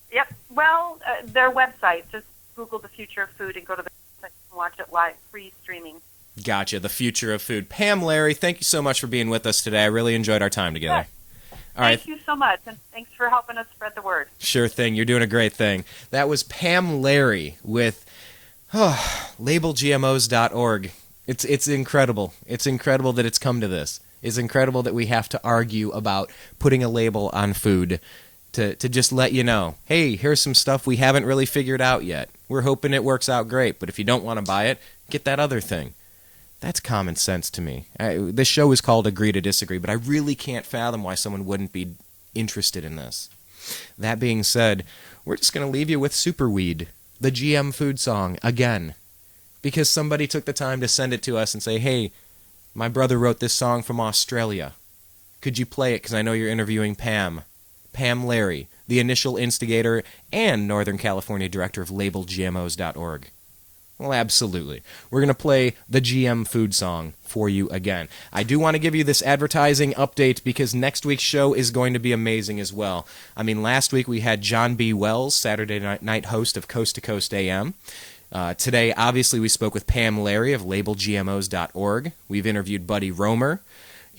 Speaker 3: Yep. Well, their website. Just Google The Future of Food and go to the website and watch it live, free streaming.
Speaker 2: Gotcha. The Future of Food. Pamm Larry, thank you so much for being with us today. I really enjoyed our time together.
Speaker 3: Yes.
Speaker 2: All right.
Speaker 3: Thank you so much, and thanks for helping us spread the word.
Speaker 2: Sure thing. You're doing a great thing. That was Pamm Larry with labelgmos.org. It's incredible. It's incredible that it's come to this. It's incredible that we have to argue about putting a label on food to just let you know, hey, here's some stuff we haven't really figured out yet. We're hoping it works out great, but if you don't want to buy it, get that other thing. That's common sense to me. This show is called Agree to Disagree, but I really can't fathom why someone wouldn't be interested in this. That being said, we're just going to leave you with Superweed, the GM food song, again, because somebody took the time to send it to us and say, hey, my brother wrote this song from Australia. Could you play it? Because I know you're interviewing Pamm Larry, the initial instigator and Northern California director of labelgmos.org. Well, absolutely. We're going to play the GM food song for you again. I do want to give you this advertising update because next week's show is going to be amazing as well. I mean, last week we had John B. Wells, Saturday night host of Coast to Coast AM. Today, obviously, we spoke with Pamm Larry of labelgmos.org. We've interviewed Buddy Romer.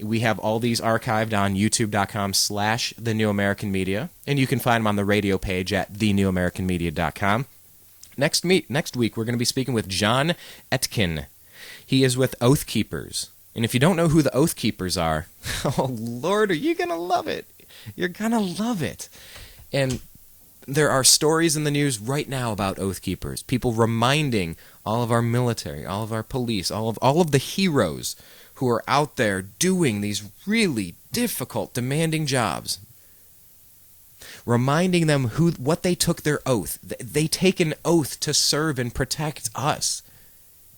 Speaker 2: We have all these archived on youtube.com/The New American Media, and you can find them on the radio page at thenewamericanmedia.com. Next week, we're going to be speaking with John Oetken. He is with Oath Keepers. And if you don't know who the Oath Keepers are, oh, Lord, are you going to love it? You're going to love it. And there are stories in the news right now about Oath Keepers, people reminding all of our military, all of our police, all of the heroes who are out there doing these really difficult, demanding jobs, reminding them what they took their oath. They take an oath to serve and protect us.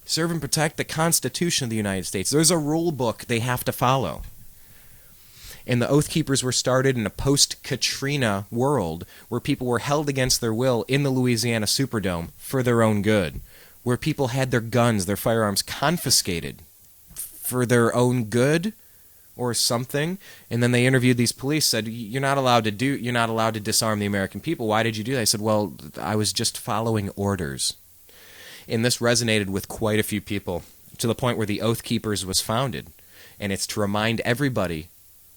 Speaker 2: Serve and protect the Constitution of the United States. There's a rule book they have to follow. And the Oath Keepers were started in a post-Katrina world where people were held against their will in the Louisiana Superdome for their own good, where people had their guns, their firearms confiscated for their own good or something. And then they interviewed these police, said, you're not allowed to disarm the American people. Why did you do that? I said, well, I was just following orders. And this resonated with quite a few people to the point where the Oath Keepers was founded. And it's to remind everybody,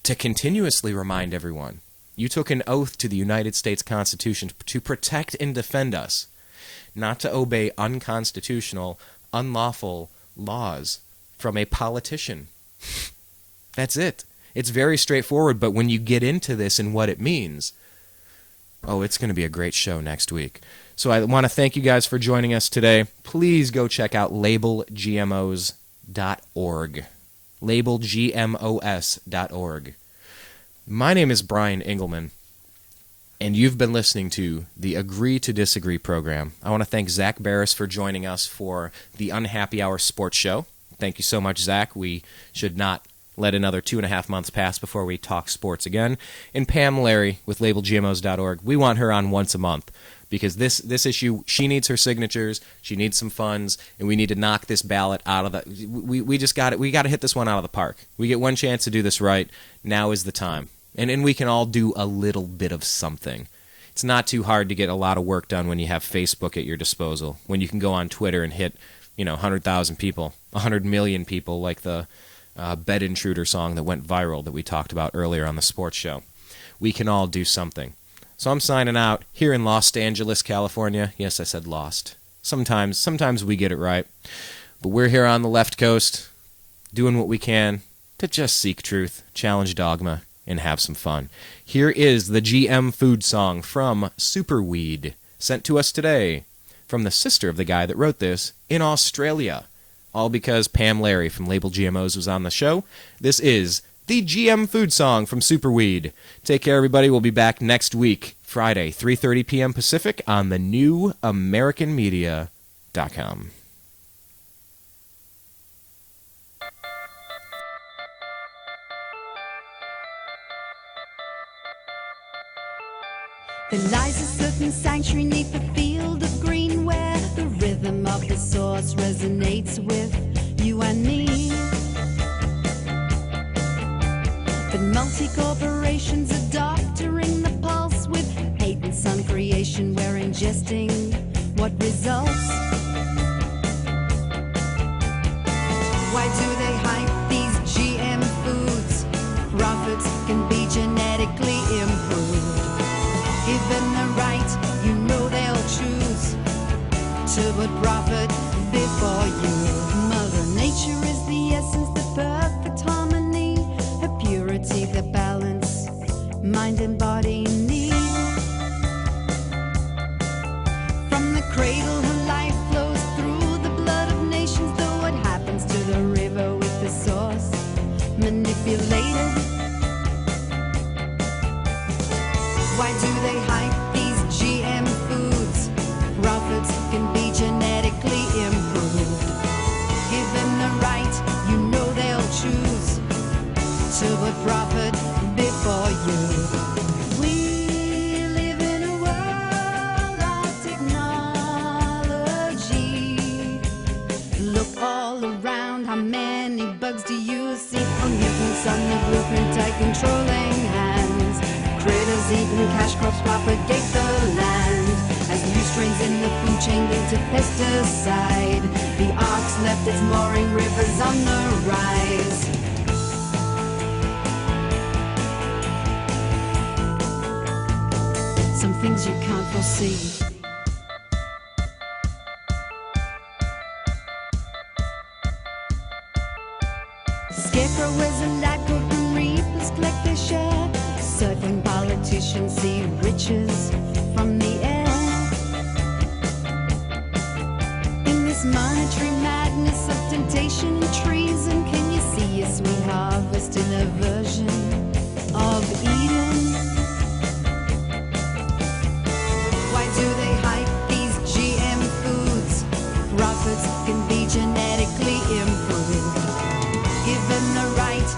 Speaker 2: to continuously remind everyone, you took an oath to the United States Constitution to protect and defend us, not to obey unconstitutional, unlawful laws from a politician. That's it. It's very straightforward, but when you get into this and what it means, it's going to be a great show next week. So I want to thank you guys for joining us today. Please go check out labelgmos.org. labelgmos.org. My name is Brian Engelman, and you've been listening to the Agree to Disagree program. I want to thank Zach Barris for joining us for the Unhappy Hour Sports Show. Thank you so much, Zach. We should not let another 2.5 months pass before we talk sports again. And Pamm Larry with labelgmos.org. We want her on once a month because this issue, she needs her signatures, she needs some funds, and we need to knock this ballot out of the... We got to hit this one out of the park. We get one chance to do this right. Now is the time. And we can all do a little bit of something. It's not too hard to get a lot of work done when you have Facebook at your disposal, when you can go on Twitter and hit, 100,000 people, 100 million people, like the Bed Intruder song that went viral that we talked about earlier on the sports show. We can all do something. So I'm signing out here in Los Angeles, California. Yes, I said lost. Sometimes we get it right. But we're here on the left coast, doing what we can to just seek truth, challenge dogma, and have some fun. Here is the GM food song from Superweed, sent to us today from the sister of the guy that wrote this in Australia. All because Pamm Larry from Label GMOs was on the show. This is the GM food song from Superweed. Take care, everybody. We'll be back next week, Friday, 3:30 p.m. Pacific on the new AmericanMedia.com.
Speaker 4: There lies a certain sanctuary neath the field of green where the rhythm of the source resonates with you and me. But multi-corporations are doctoring the pulse with patents on creation. We're ingesting what results. Why do they hype these GM foods? Profits can be genetically improved. Given the right, they'll choose to put profit before you. Mother Nature is the essence, the perfect harmony, her purity, the balance, mind and body need. From the cradle, her life flows through the blood of nations, though what happens to the river with the source manipulated? Why do they hype these GM foods? Profits can be genetically improved. Given the right, they'll choose to put profit before you. We live in a world of technology. Look all around, how many bugs do you see? On mutants on the blueprint, tight controlling hands. Critters eating cash crops propagate the land. As new strains in the food chain lead to pesticide, the ark's left its mooring, rivers on the rise. Some things you can't foresee. Scarecrow wears a lab coat when reapers collect their share. Circling politicians see riches from the air. In this monetary madness of temptation and treason, can you see a sweet harvest in a version of Eden? Why do they hype these GM foods? Profits can be genetically improved. Given the right,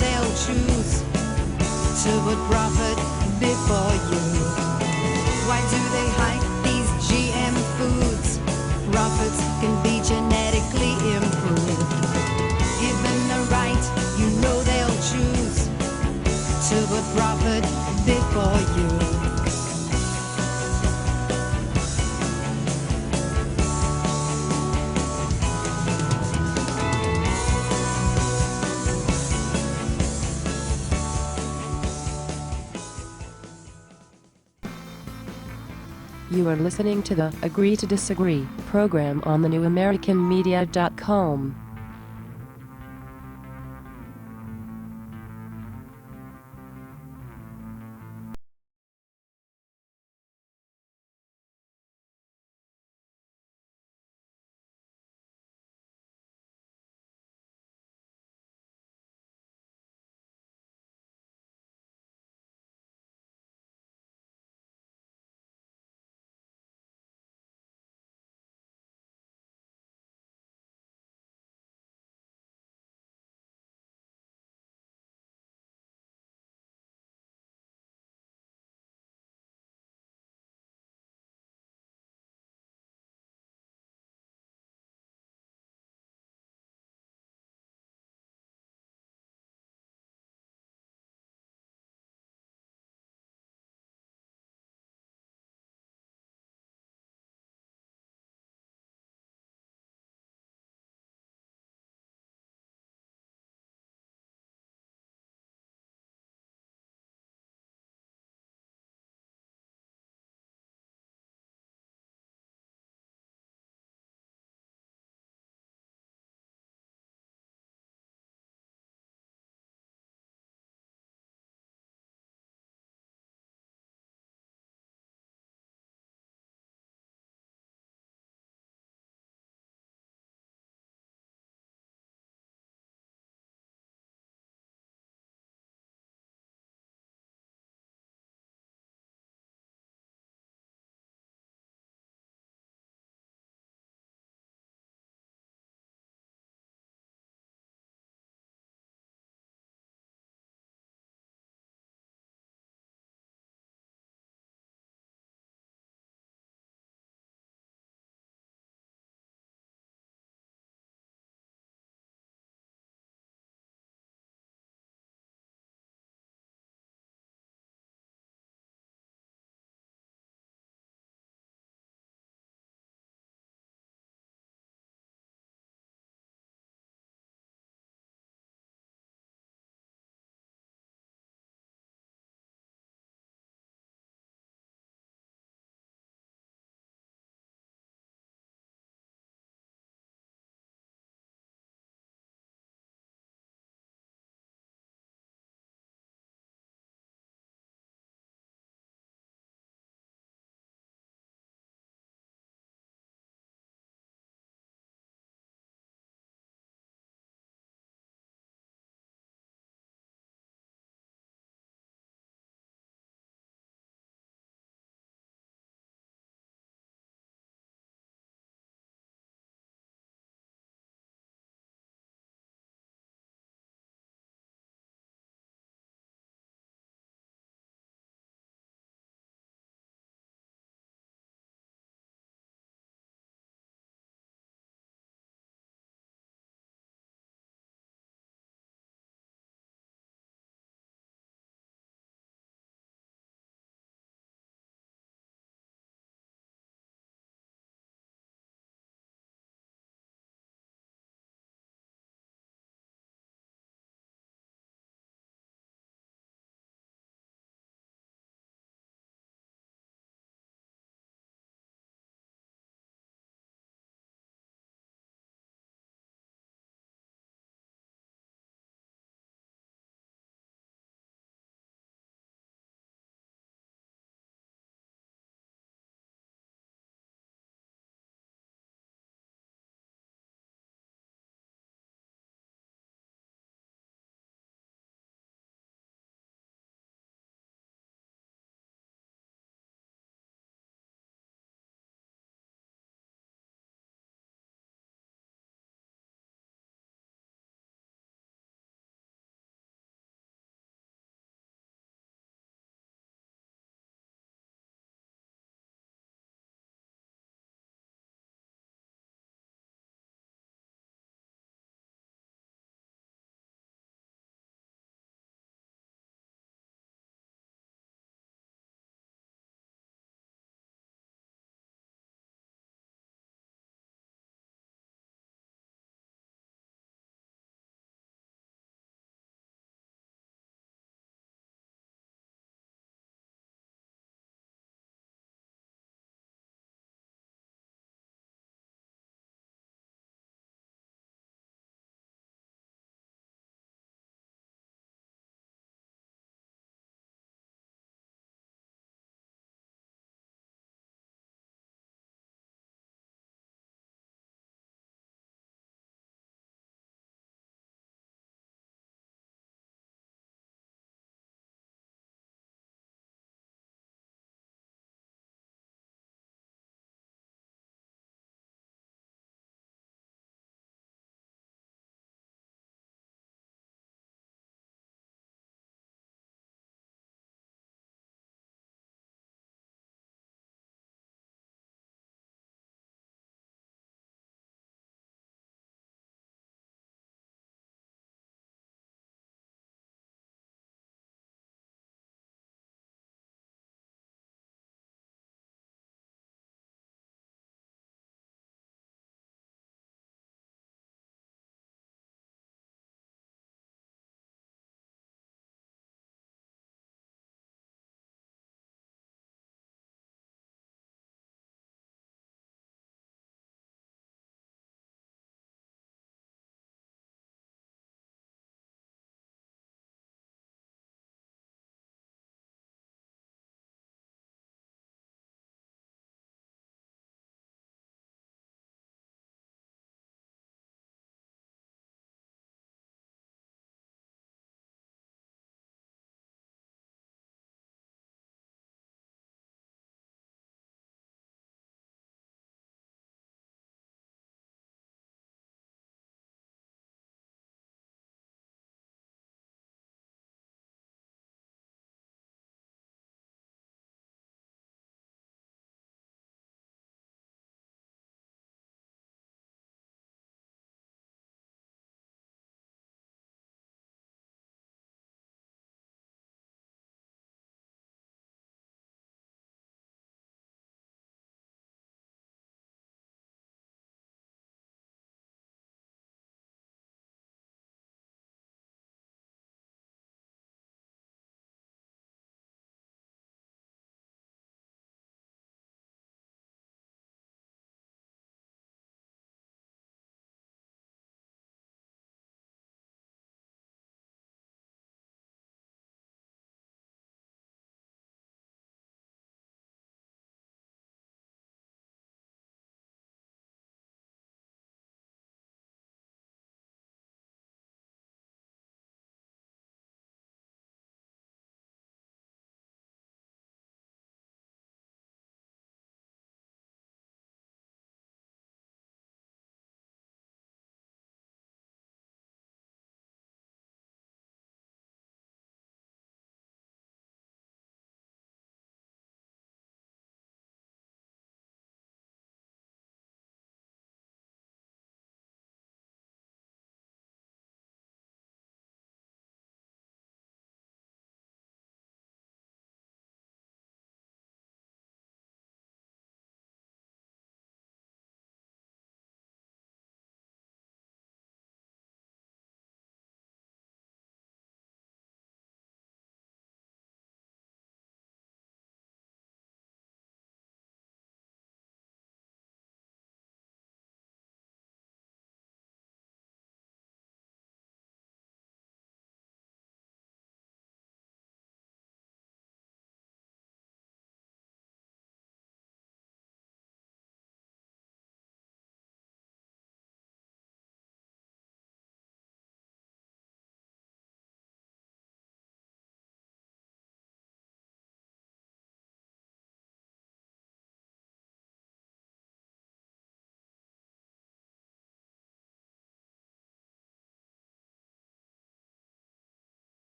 Speaker 4: they'll choose to put profit before you. Why do they hype these GM foods? Profits can be genetically improved. Given the right, they'll choose to put profit before you.
Speaker 1: You are listening to the Agree to Disagree program on the new AmericanMedia.com.